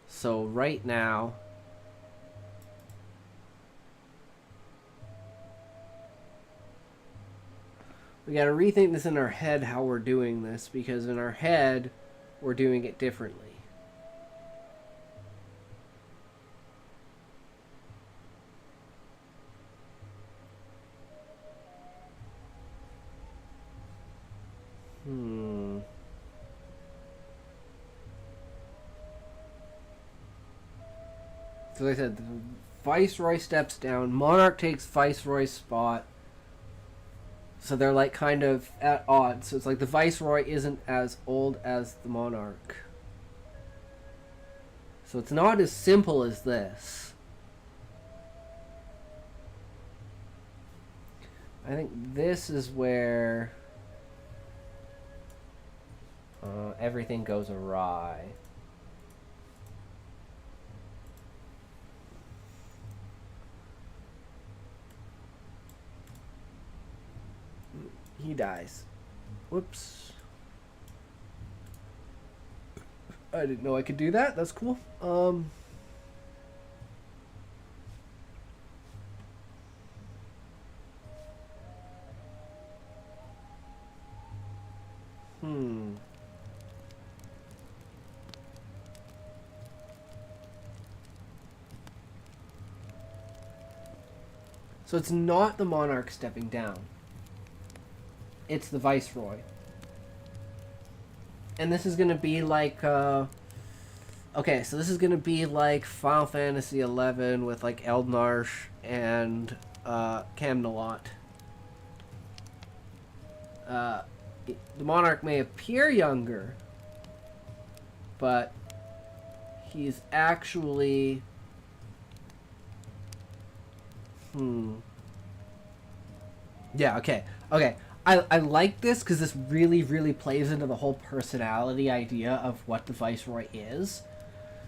So right now, we gotta rethink this in our head how we're doing this, because in our head we're doing it differently. So like I said, the viceroy steps down, monarch takes viceroy's spot, So they're like kind of at odds. So it's like the Viceroy isn't as old as the monarch. So it's not as simple as this. I think this is where everything goes awry. He dies. Whoops. I didn't know I could do that. That's cool. So it's not the monarch stepping down. It's the Viceroy. And this is going to be like... okay, so this is going to be like Final Fantasy XI with like Eldnarsh and Camelot. The monarch may appear younger, but he's actually... Yeah, okay. Okay. I like this because this really, really plays into the whole personality idea of what the Viceroy is.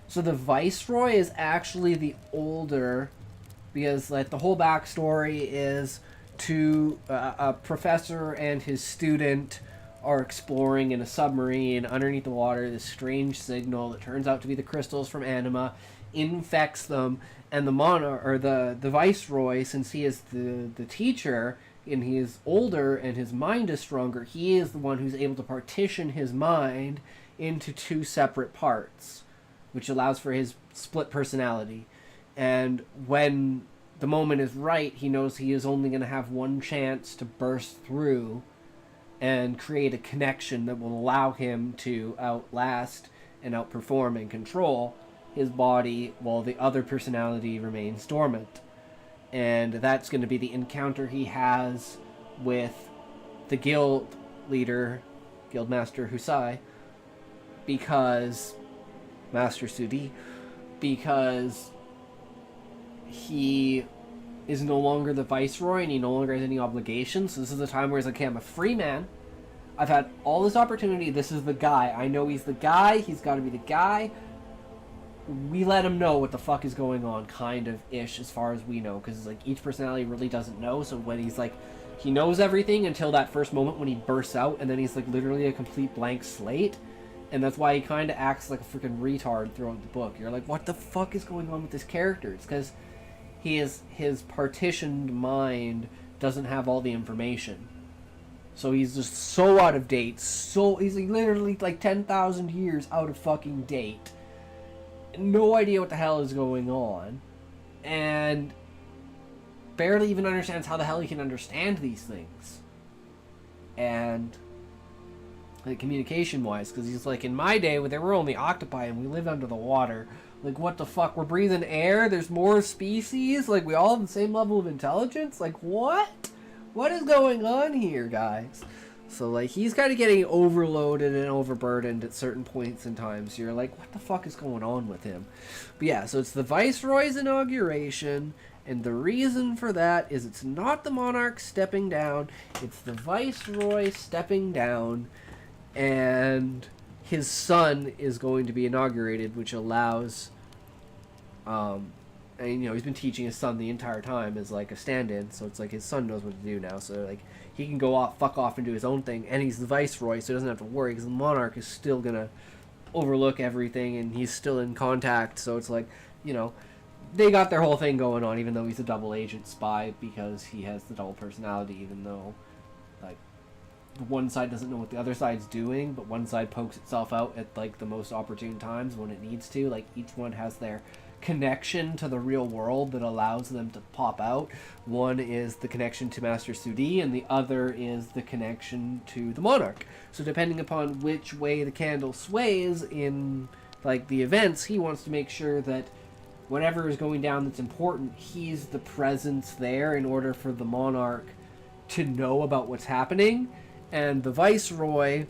So the Viceroy is actually the older, because like the whole backstory is a professor and his student are exploring in a submarine underneath the water. This strange signal that turns out to be the crystals from Anima infects them, and the monarch or the Viceroy, since he is the teacher and he is older and his mind is stronger, he is the one who's able to partition his mind into two separate parts, which allows for his split personality. And when the moment is right, he knows he is only going to have one chance to burst through and create a connection that will allow him to outlast and outperform and control his body while the other personality remains dormant. And that's going to be the encounter he has with the guild leader, Guildmaster Husai, because Master Sudi, because he is no longer the Viceroy and he no longer has any obligations. So this is the time where he's like, okay, I'm a free man. I've had all this opportunity. This is the guy. I know he's the guy. He's got to be the guy. We let him know what the fuck is going on, kind of ish, as far as we know, because like each personality really doesn't know. So when he's like, he knows everything until that first moment when he bursts out, and then he's like literally a complete blank slate, and that's why he kind of acts like a freaking retard throughout the book. You're like, what the fuck is going on with this character? It's because his partitioned mind doesn't have all the information, so he's just so out of date. So he's like literally like 10,000 years out of fucking date. No idea what the hell is going on, and barely even understands how the hell he can understand these things. And like communication wise, because he's like, in my day there were only octopi and we lived under the water. Like, what the fuck, we're breathing air, there's more species, like we all have the same level of intelligence. Like, what is going on here, guys? So, like, he's kind of getting overloaded and overburdened at certain points in time. So you're like, what the fuck is going on with him? But yeah, so it's the Viceroy's inauguration. And the reason for that is it's not the monarch stepping down. It's the Viceroy stepping down. And his son is going to be inaugurated, which allows... and, you know, he's been teaching his son the entire time as, like, a stand-in. So it's like his son knows what to do now. So, like... he can go off, fuck off, and do his own thing, and he's the Viceroy, so he doesn't have to worry, because the monarch is still gonna overlook everything, and he's still in contact, so it's like, you know, they got their whole thing going on, even though he's a double agent spy, because he has the double personality, even though, like, one side doesn't know what the other side's doing, but one side pokes itself out at, like, the most opportune times when it needs to. Like, each one has their connection to the real world that allows them to pop out. One is the connection to Master Sudi, and the other is the connection to the monarch. So depending upon which way the candle sways in, like, the events, he wants to make sure that whatever is going down that's important, he's the presence there in order for the monarch to know about what's happening, and the Viceroy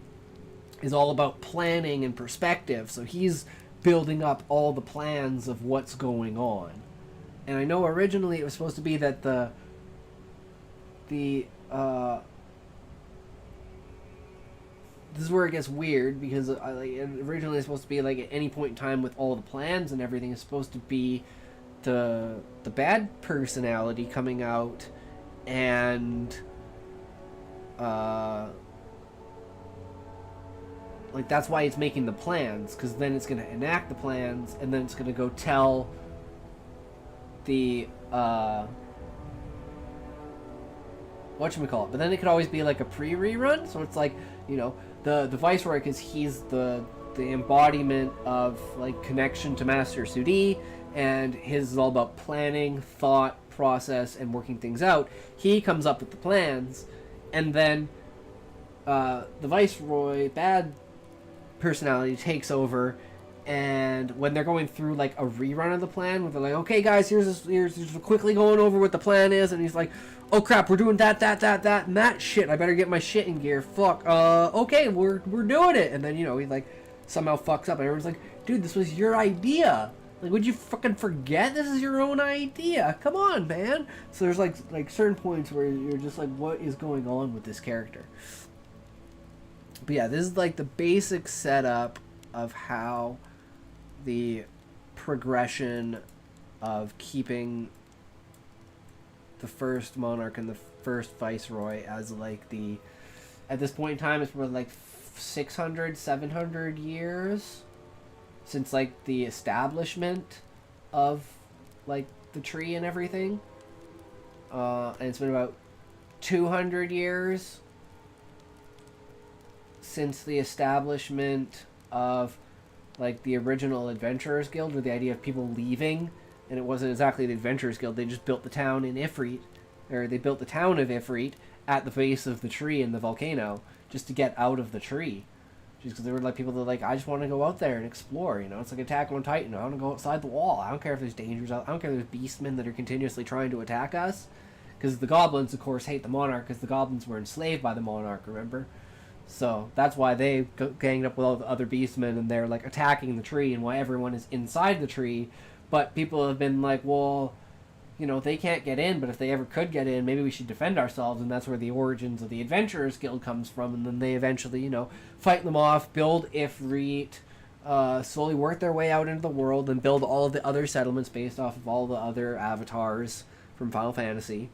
is all about planning and perspective, so he's building up all the plans of what's going on. And I know originally it was supposed to be that the this is where it gets weird, because originally it's supposed to be like at any point in time with all the plans and everything is supposed to be the bad personality coming out, and like that's why it's making the plans, because then it's going to enact the plans, and then it's going to go tell the whatchamacallit. But then it could always be like a pre-rerun, so it's like, you know, the Viceroy, because he's the embodiment of like connection to Master Sudi, and his is all about planning, thought process, and working things out. He comes up with the plans, and then the Viceroy, bad personality, takes over. And when they're going through like a rerun of the plan, where they're like, okay guys, here's quickly going over what the plan is, and he's like, oh crap, we're doing that and that shit, I better get my shit in gear, fuck, okay, we're doing it. And then, you know, he like somehow fucks up, and everyone's like, dude, this was your idea, like, would you fucking forget this is your own idea, come on, man. So there's like certain points where you're just like, what is going on with this character? But yeah, this is like the basic setup of how the progression of keeping the first monarch and the first viceroy as like the, at this point in time it's probably like 600 700 years since like the establishment of like the tree and everything, and it's been about 200 years since the establishment of like the original Adventurers Guild, with the idea of people leaving, and it wasn't exactly the Adventurers Guild, they just built the town in Ifrit, or they built the town of Ifrit at the base of the tree in the volcano, just to get out of the tree. Just because there were like people that were like, I just want to go out there and explore, you know, it's like Attack on Titan, I want to go outside the wall, I don't care if there's dangers out, I don't care if there's beastmen that are continuously trying to attack us, because the goblins, of course, hate the monarch, because the goblins were enslaved by the monarch, remember? So that's why they ganged up with all the other beastmen, and they're like attacking the tree, and why everyone is inside the tree. But people have been like, well, you know, they can't get in, but if they ever could get in, maybe we should defend ourselves. And that's where the origins of the Adventurers Guild comes from. And then they eventually, you know, fight them off, build Ifrit, slowly work their way out into the world, and build all of the other settlements based off of all the other avatars from Final Fantasy.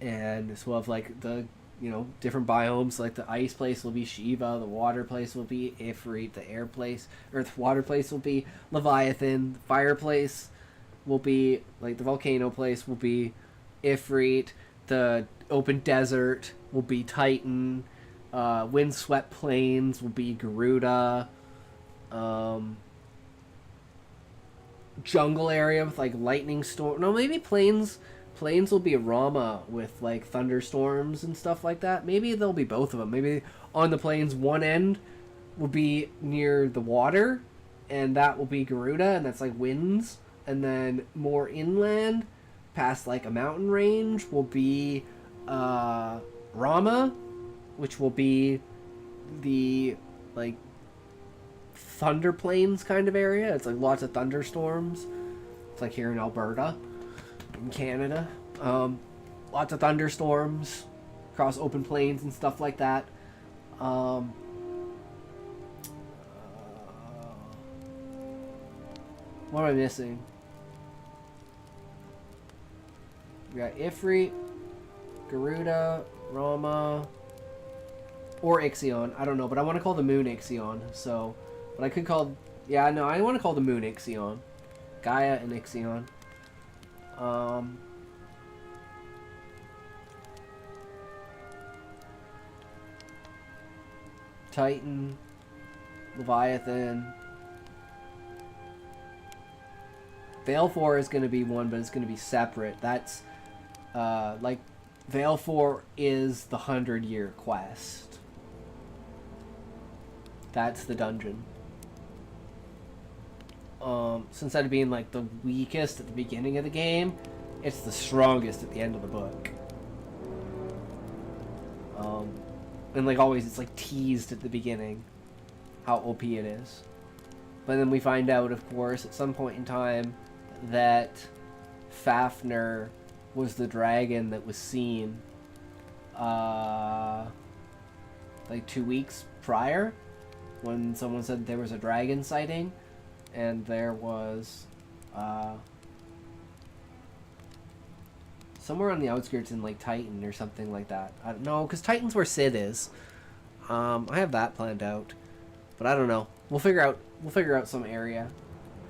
And so we'll have like the, you know, different biomes, like the ice place will be Shiva, the water place will be Ifrit, the air place, or the water place will be Leviathan, the fire place will be, like the volcano place will be Ifrit, the open desert will be Titan, windswept plains will be Garuda, jungle area with like lightning storm, no, maybe plains will be Rama with like thunderstorms and stuff like that. Maybe there'll be both of them. Maybe on the plains, one end will be near the water, and that will be Garuda, and that's like winds. And then more inland, past like a mountain range, will be Rama, which will be the like thunder plains kind of area. It's like lots of thunderstorms. It's like here in Alberta, in Canada. Lots of thunderstorms across open plains and stuff like that. What am I missing? We got Ifrit, Garuda, Rama, or Ixion. I don't know, but I want to call the moon Ixion. So, but I could call, yeah, no, I want to call the moon Ixion. Gaia and Ixion. Titan, Leviathan. Valefor is going to be one, but it's going to be separate. That's, like, Valefor is the 100-year quest. That's the dungeon. Instead of being, like, the weakest at the beginning of the game, it's the strongest at the end of the book. And like always, it's like teased at the beginning how OP it is. But then we find out, of course, at some point in time that Fafnir was the dragon that was seen like 2 weeks prior, when someone said there was a dragon sighting, and there was somewhere on the outskirts in like Titan or something like that. I don't know, because Titan's where Sid is. I have that planned out, but I don't know. We'll figure out some area.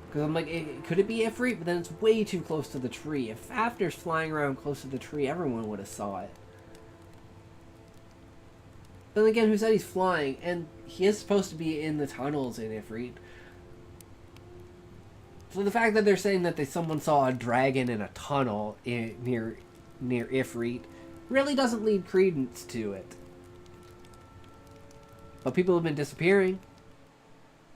Because I'm like, could it be Ifrit? But then it's way too close to the tree. If Fafnir's flying around close to the tree, everyone would have saw it. Then again, who said he's flying? And he is supposed to be in the tunnels in Ifrit. So the fact that they're saying that someone saw a dragon in a tunnel near Ifrit really doesn't lead credence to it. But people have been disappearing.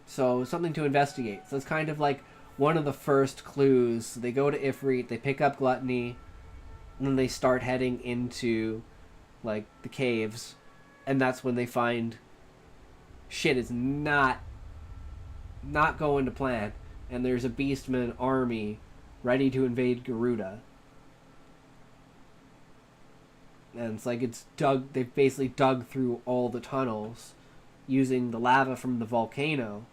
So, something to investigate. So, it's kind of like one of the first clues. They go to Ifrit, they pick up Gluttony, and then they start heading into, like, the caves. And that's when they find shit is not going to plan. And there's a Beastman army ready to invade Garuda. And it's like they've basically dug through all the tunnels using the lava from the volcano,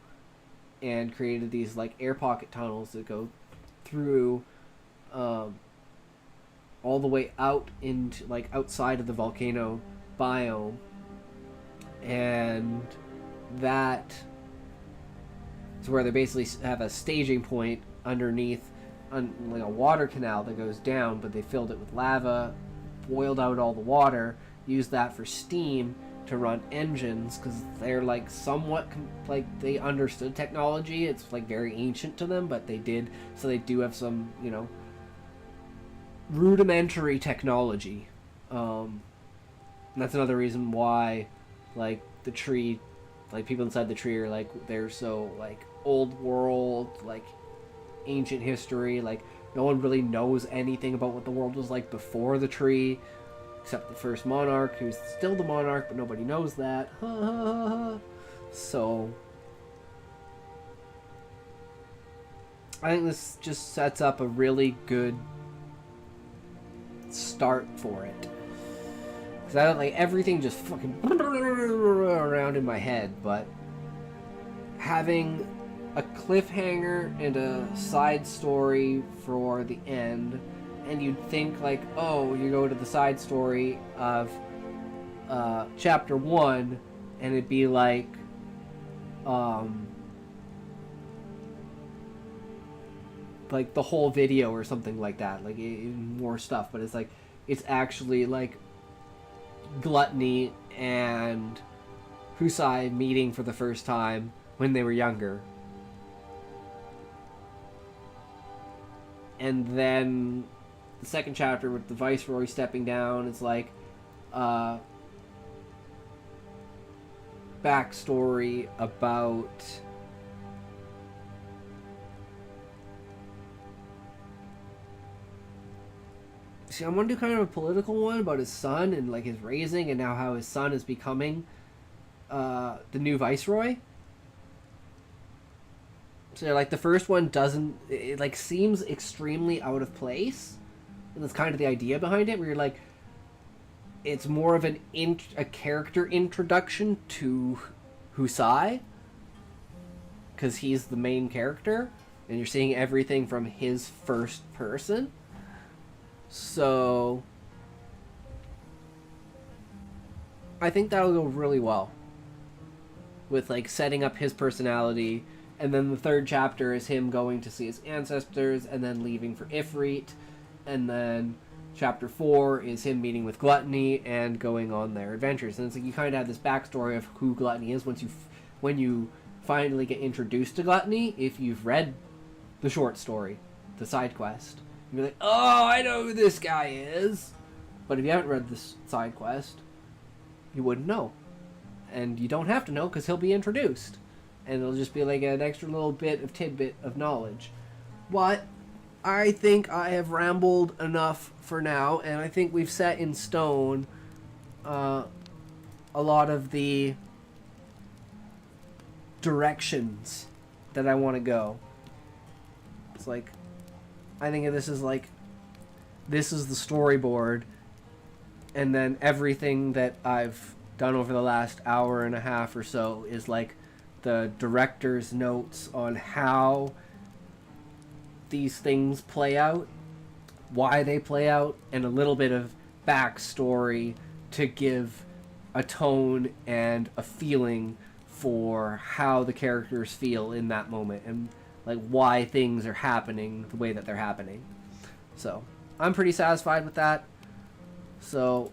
and created these like air pocket tunnels that go through all the way out into like outside of the volcano biome, and that is where they basically have a staging point underneath like a water canal that goes down, but they filled it with lava, boiled out all the water, used that for steam to run engines, because they're like somewhat like they understood technology. It's like very ancient to them, but they did, so they do have some, you know, rudimentary technology. And that's another reason why like the tree, like people inside the tree are like, they're so like old world, like ancient history, like no one really knows anything about what the world was like before the tree, except the first monarch, who's still the monarch, but nobody knows that. So I think this just sets up a really good start for it. Because I don't like everything just fucking around in my head, but having a cliffhanger and a side story for the end, and you'd think like, oh, you go to the side story of chapter 1, and it'd be like the whole video or something like that, like more stuff, but it's like it's actually like Gluttony and Husai meeting for the first time when they were younger. And then the second chapter with the Viceroy stepping down is like backstory about I want to do kind of a political one about his son and like his raising, and now how his son is becoming the new Viceroy. So like the first one doesn't, it like seems extremely out of place, and that's kind of the idea behind it, where you're like, it's more of a character introduction to Husai, because he's the main character, and you're seeing everything from his first person. So I think that'll go really well with like setting up his personality. And then the third chapter is him going to see his ancestors and then leaving for Ifrit. And then chapter 4 is him meeting with Gluttony and going on their adventures. And it's like you kind of have this backstory of who Gluttony is when you finally get introduced to Gluttony, if you've read the short story, the side quest. You'll be like, oh, I know who this guy is. But if you haven't read this side quest, you wouldn't know. And you don't have to know, because he'll be introduced. And it'll just be like an extra little bit of tidbit of knowledge. But I think I have rambled enough for now, and I think we've set in stone a lot of the directions that I want to go. It's like, I think of this as like, this is the storyboard, and then everything that I've done over the last hour and a half or so is like the director's notes on how these things play out, why they play out, and a little bit of backstory to give a tone and a feeling for how the characters feel in that moment, and like why things are happening the way that they're happening. So I'm pretty satisfied with that. So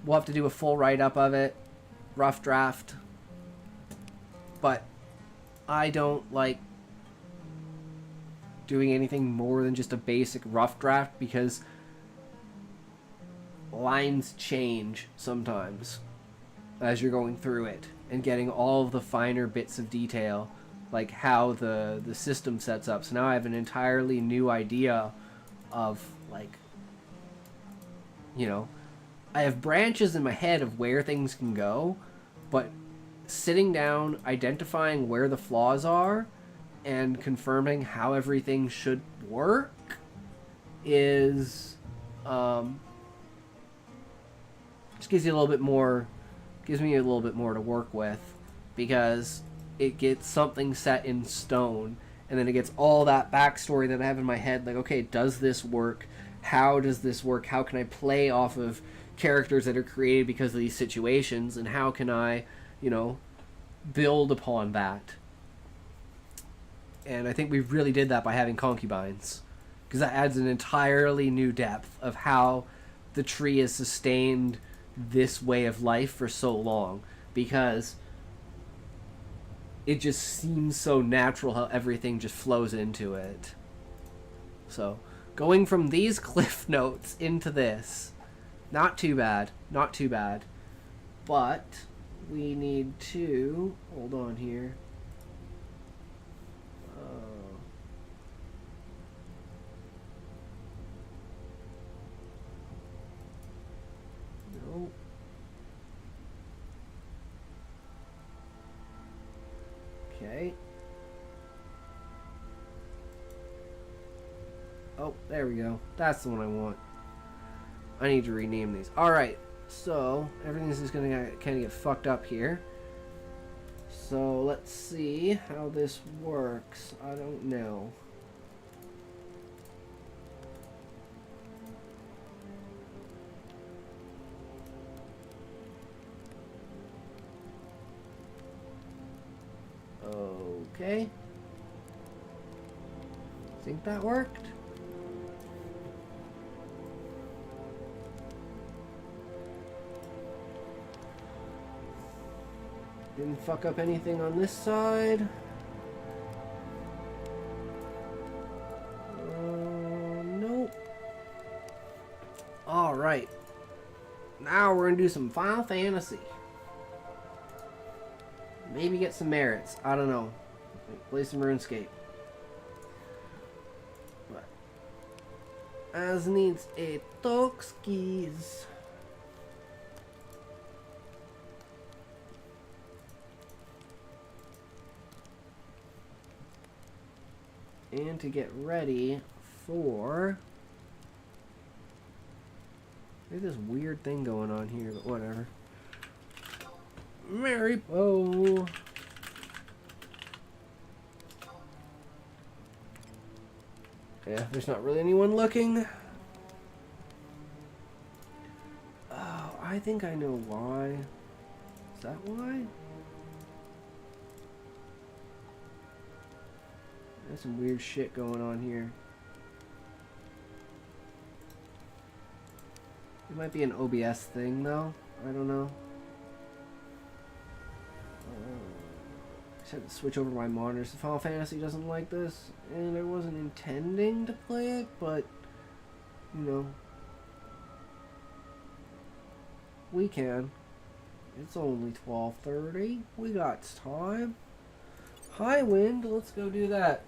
we'll have to do a full write-up of it, rough draft. But I don't like doing anything more than just a basic rough draft, because lines change sometimes as you're going through it and getting all of the finer bits of detail, like how the system sets up. So now I have an entirely new idea of, like, you know, I have branches in my head of where things can go, but sitting down, identifying where the flaws are, and confirming how everything should work is just gives me a little bit more to work with, because it gets something set in stone, and then it gets all that backstory that I have in my head, like, okay, does this work? How does this work? How can I play off of characters that are created because of these situations, and how can I, you know, build upon that? And I think we really did that by having concubines, because that adds an entirely new depth of how the tree has sustained this way of life for so long, because it just seems so natural how everything just flows into it. So going from these cliff notes into this, not too bad, not too bad. But we need to hold on here. No. Okay. Oh, there we go. That's the one I want. I need to rename these. Alright, so everything's just going to kind of get fucked up here. So let's see how this works. I don't know. Okay. Think that worked? Didn't fuck up anything on this side. Nope. Alright. Now we're gonna do some Final Fantasy. Maybe get some merits. I don't know. Play some RuneScape. But as needs a Tokskis. And to get ready for... There's this weird thing going on here, but whatever. Mary Poe. Yeah, there's not really anyone looking. Oh, I think I know why. Is that why? There's some weird shit going on here. It might be an OBS thing, though. I don't know. I just had to switch over my monitors. The Final Fantasy doesn't like this, and I wasn't intending to play it, but, you know, we can. It's only 12:30. We got time. High wind. Let's go do that.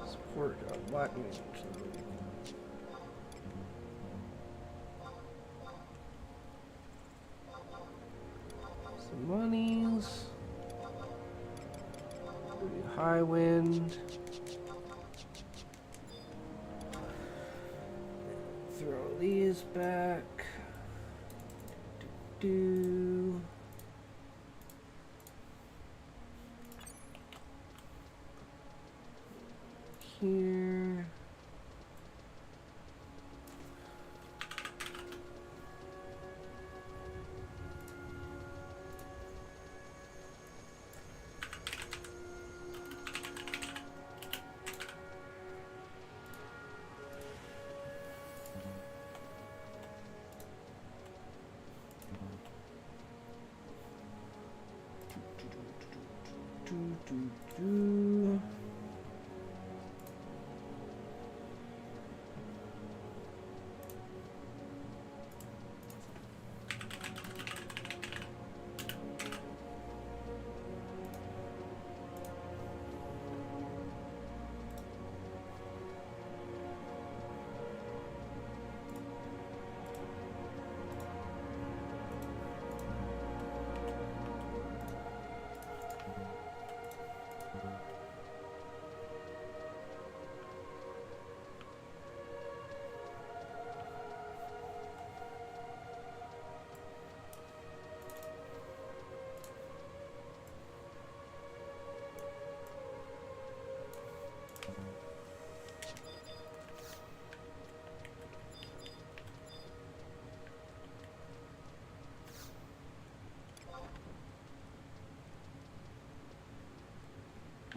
Support button. high wind. Throw these back. Do. Here. Do.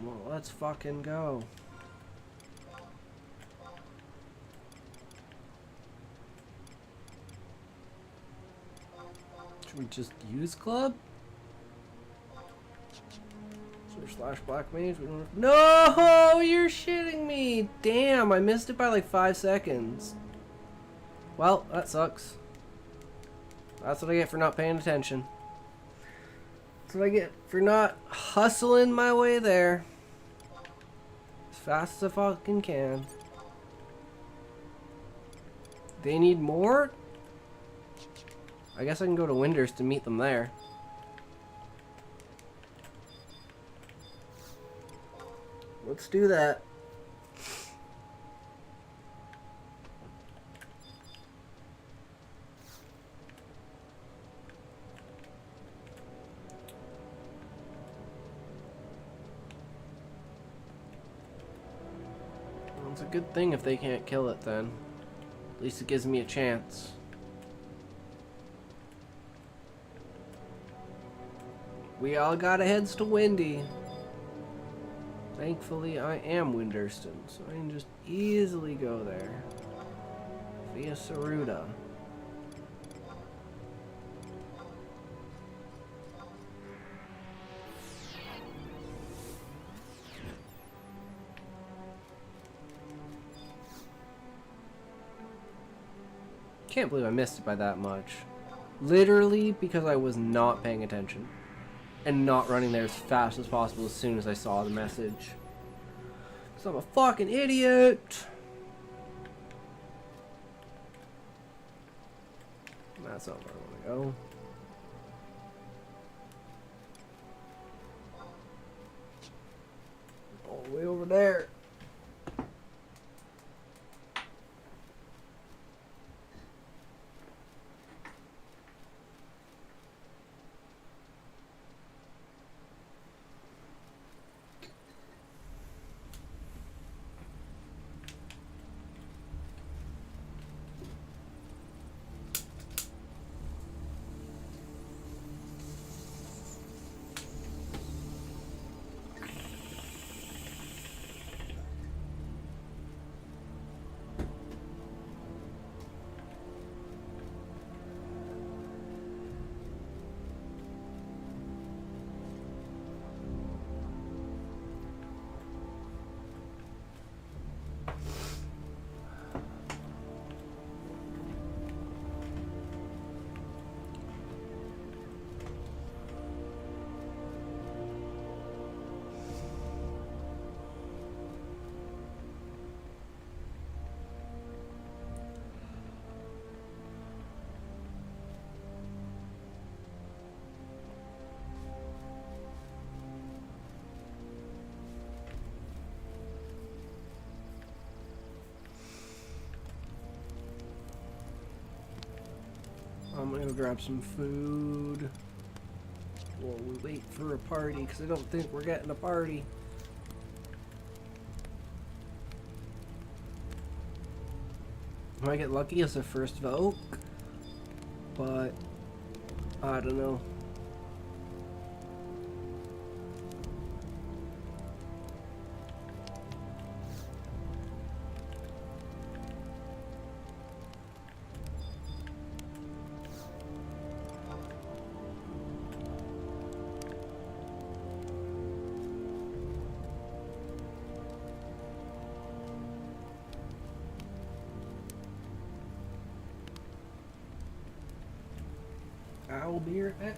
Well, let's fucking go. Should we just use club? Slash black mage. No, you're shitting me. Damn, I missed it by like 5 seconds. Well, that sucks. That's what I get for not paying attention. That's what I get for not hustling my way there as fast as I fucking can. They need more? I guess I can go to Winders to meet them there. Let's do that. Well, it's a good thing if they can't kill it then. At least it gives me a chance. We all got heads to Windy. Thankfully, I am Winderston, so I can just easily go there via Saruda. Can't believe I missed it by that much. Literally because I was not paying attention. And not running there as fast as possible as soon as I saw the message. Because I'm a fucking idiot. That's not where I want to go. All the way over there. I'm gonna grab some food while we wait for a party, because I don't think we're getting a party. I might get lucky as the first vote, but I don't know. I'll be right back.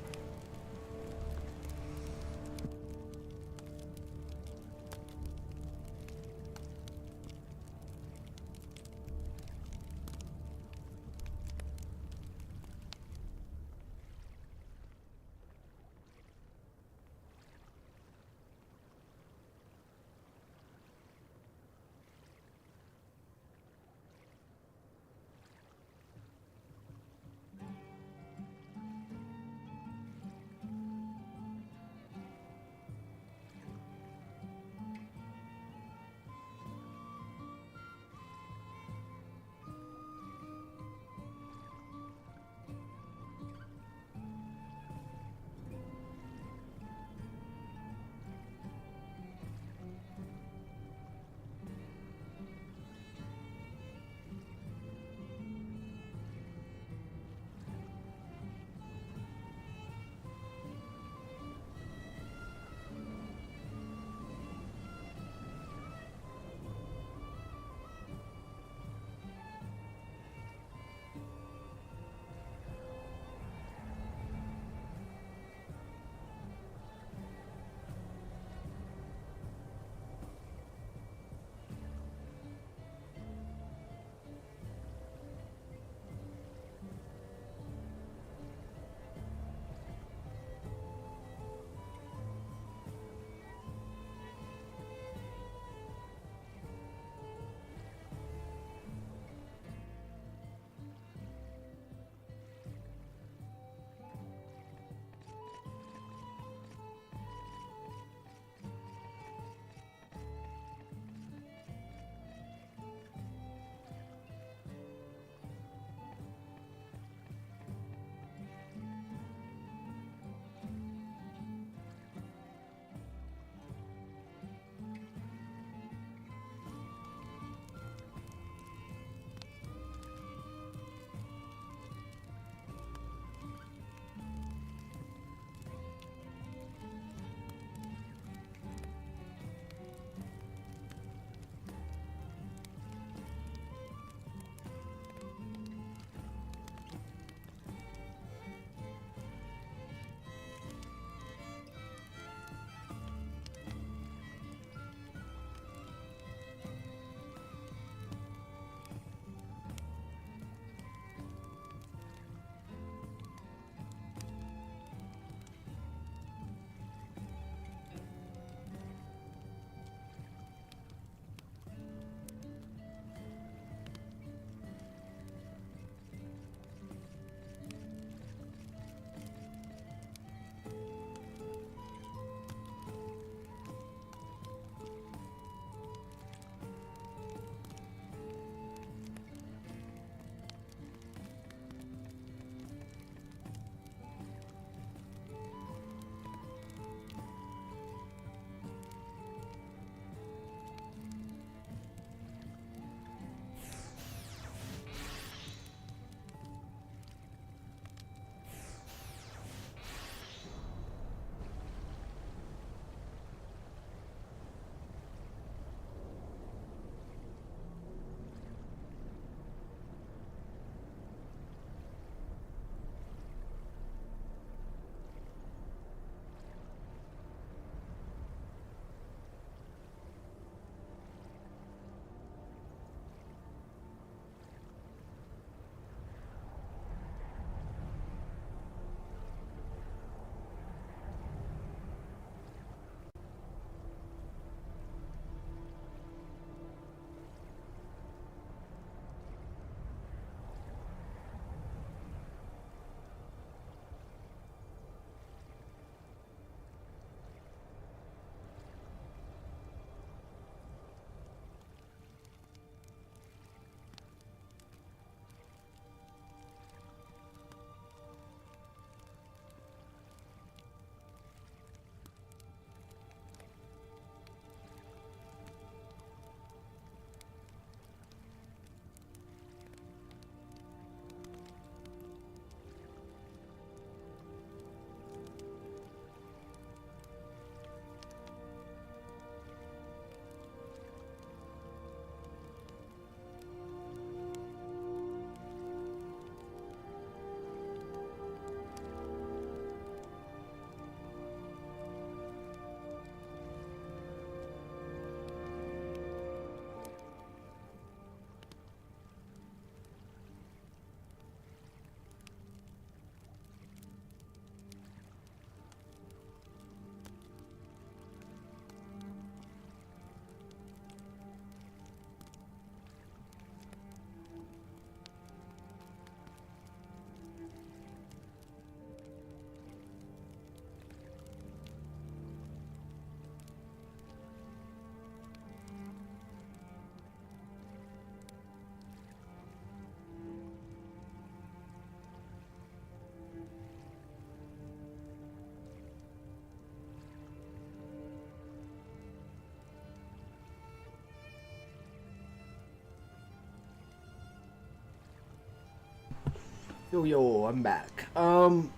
Yo, I'm back. So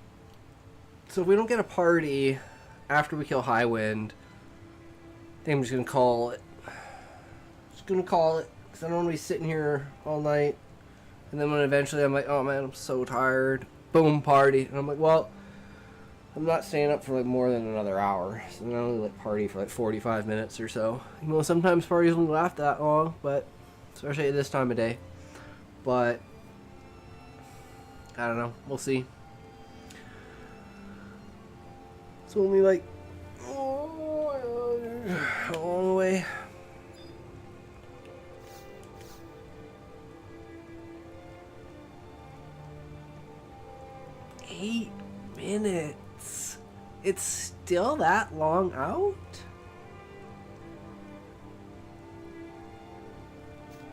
if we don't get a party after we kill Highwind, I think I'm just gonna call it. Just gonna call it, because I don't want to be sitting here all night. And then when eventually I'm like, oh man, I'm so tired. Boom, party. And I'm like, well, I'm not staying up for like more than another hour. So then I only like party for like 45 minutes or so. You know, sometimes parties won't last that long, but especially at this time of day. But I don't know. We'll see. It's only like a long way. Eight minutes. It's still that long out?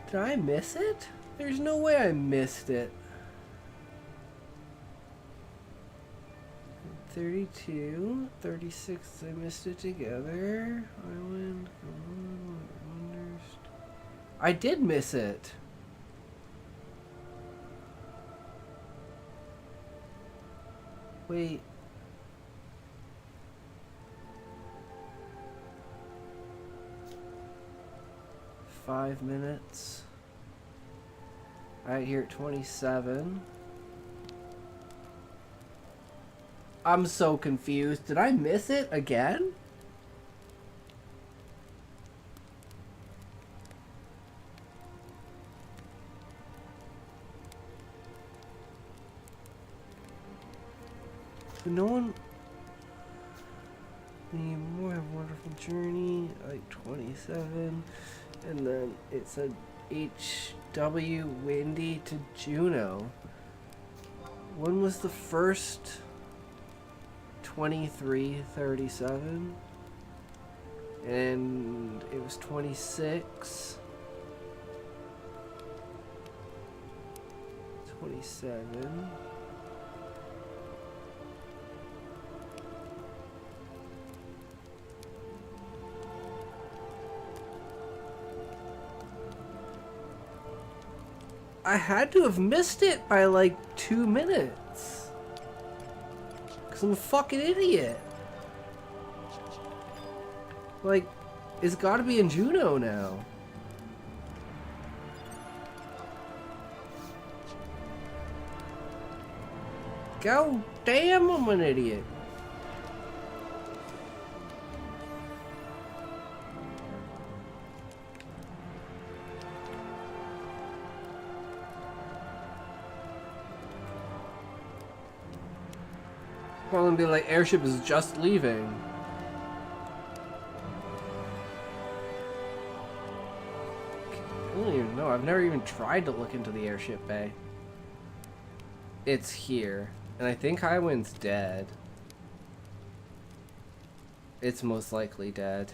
Did I miss it? There's no way I missed it. 32, 36, I missed it together. Island, wonders. I did miss it. Wait. Five minutes. Right here at 27. I'm so confused. Did I miss it again? No one. Need more. Have a wonderful journey. Like 27, and then it said HW Windy to Juno. When was the first? 23:37, and it was 26. 27. I had to have missed it by like 2 minutes. Because I'm a fucking idiot. Like, it's gotta be in Juno now. God damn, I'm an idiot. I'm gonna be like, airship is just leaving. I don't even know. I've never even tried to look into the airship bay. It's here. And I think Highwind's dead. It's most likely dead.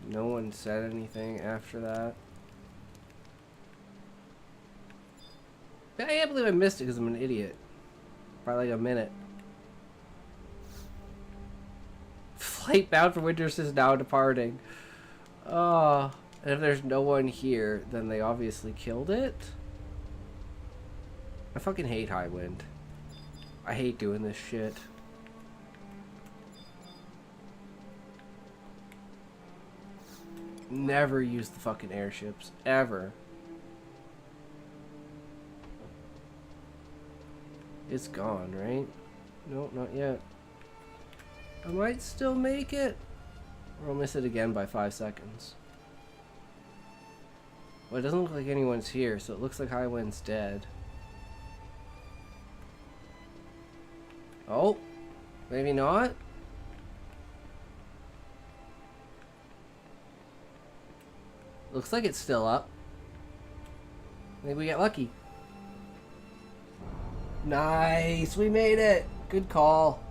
No one said anything after that. I can't believe I missed it because I'm an idiot. By like a minute. Flight bound for Winters is now departing. Oh, and if there's no one here, then they obviously killed it. I fucking hate Highwind. I hate doing this shit. Never use the fucking airships. Ever. It's gone, right? Nope, not yet. I might still make it. Or I'll miss it again by 5 seconds. Well, it doesn't look like anyone's here, so it looks like Highwind's dead. Oh, maybe not. Looks like it's still up. Maybe we get lucky. Nice, we made it. Good call.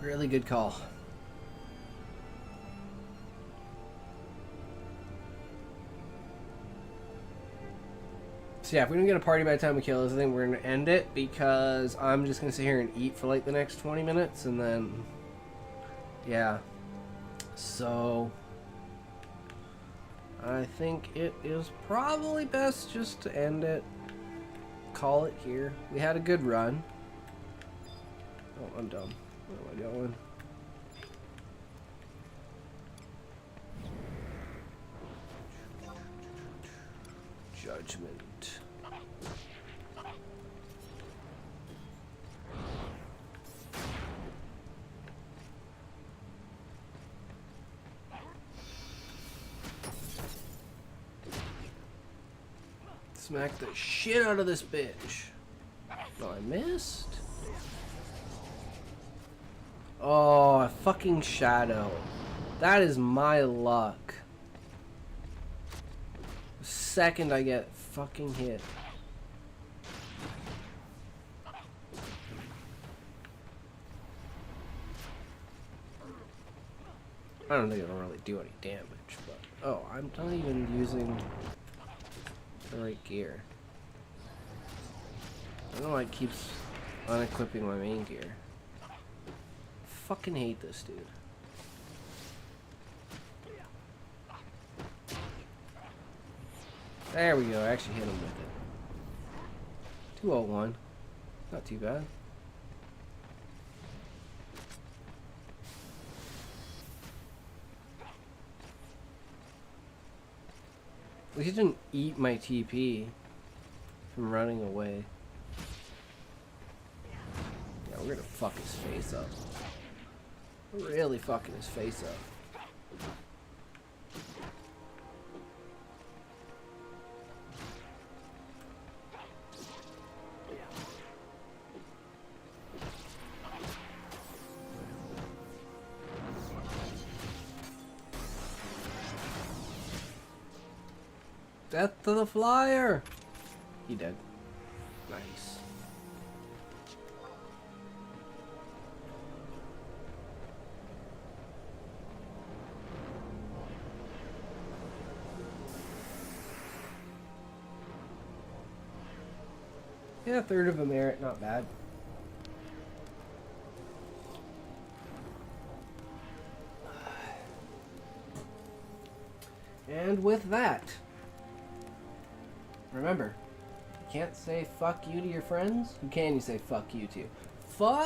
Really good call. So yeah, if we don't get a party by the time we kill this, I think we're going to end it, because I'm just going to sit here and eat for like the next 20 minutes, and then, yeah. So, I think it is probably best just to end it. Call it here. We had a good run. Oh, I'm dumb. Where am I going? Judgment. Smack the shit out of this bitch. Oh, I missed. Oh, a fucking shadow. That is my luck. The second I get fucking hit. I don't think it'll really do any damage, but oh, I'm not even using the right gear. I don't know why it keeps unequipping my main gear. Fucking hate this dude. There we go, I actually hit him with it. 201. Not too bad. At least he didn't eat my TP from running away. Yeah, we're gonna fuck his face up. We're really fucking his face up. Death to the flyer! He dead. Nice. Yeah, a third of a merit, not bad. And with that, remember, you can't say fuck you to your friends. Who can you say fuck you to? Fuck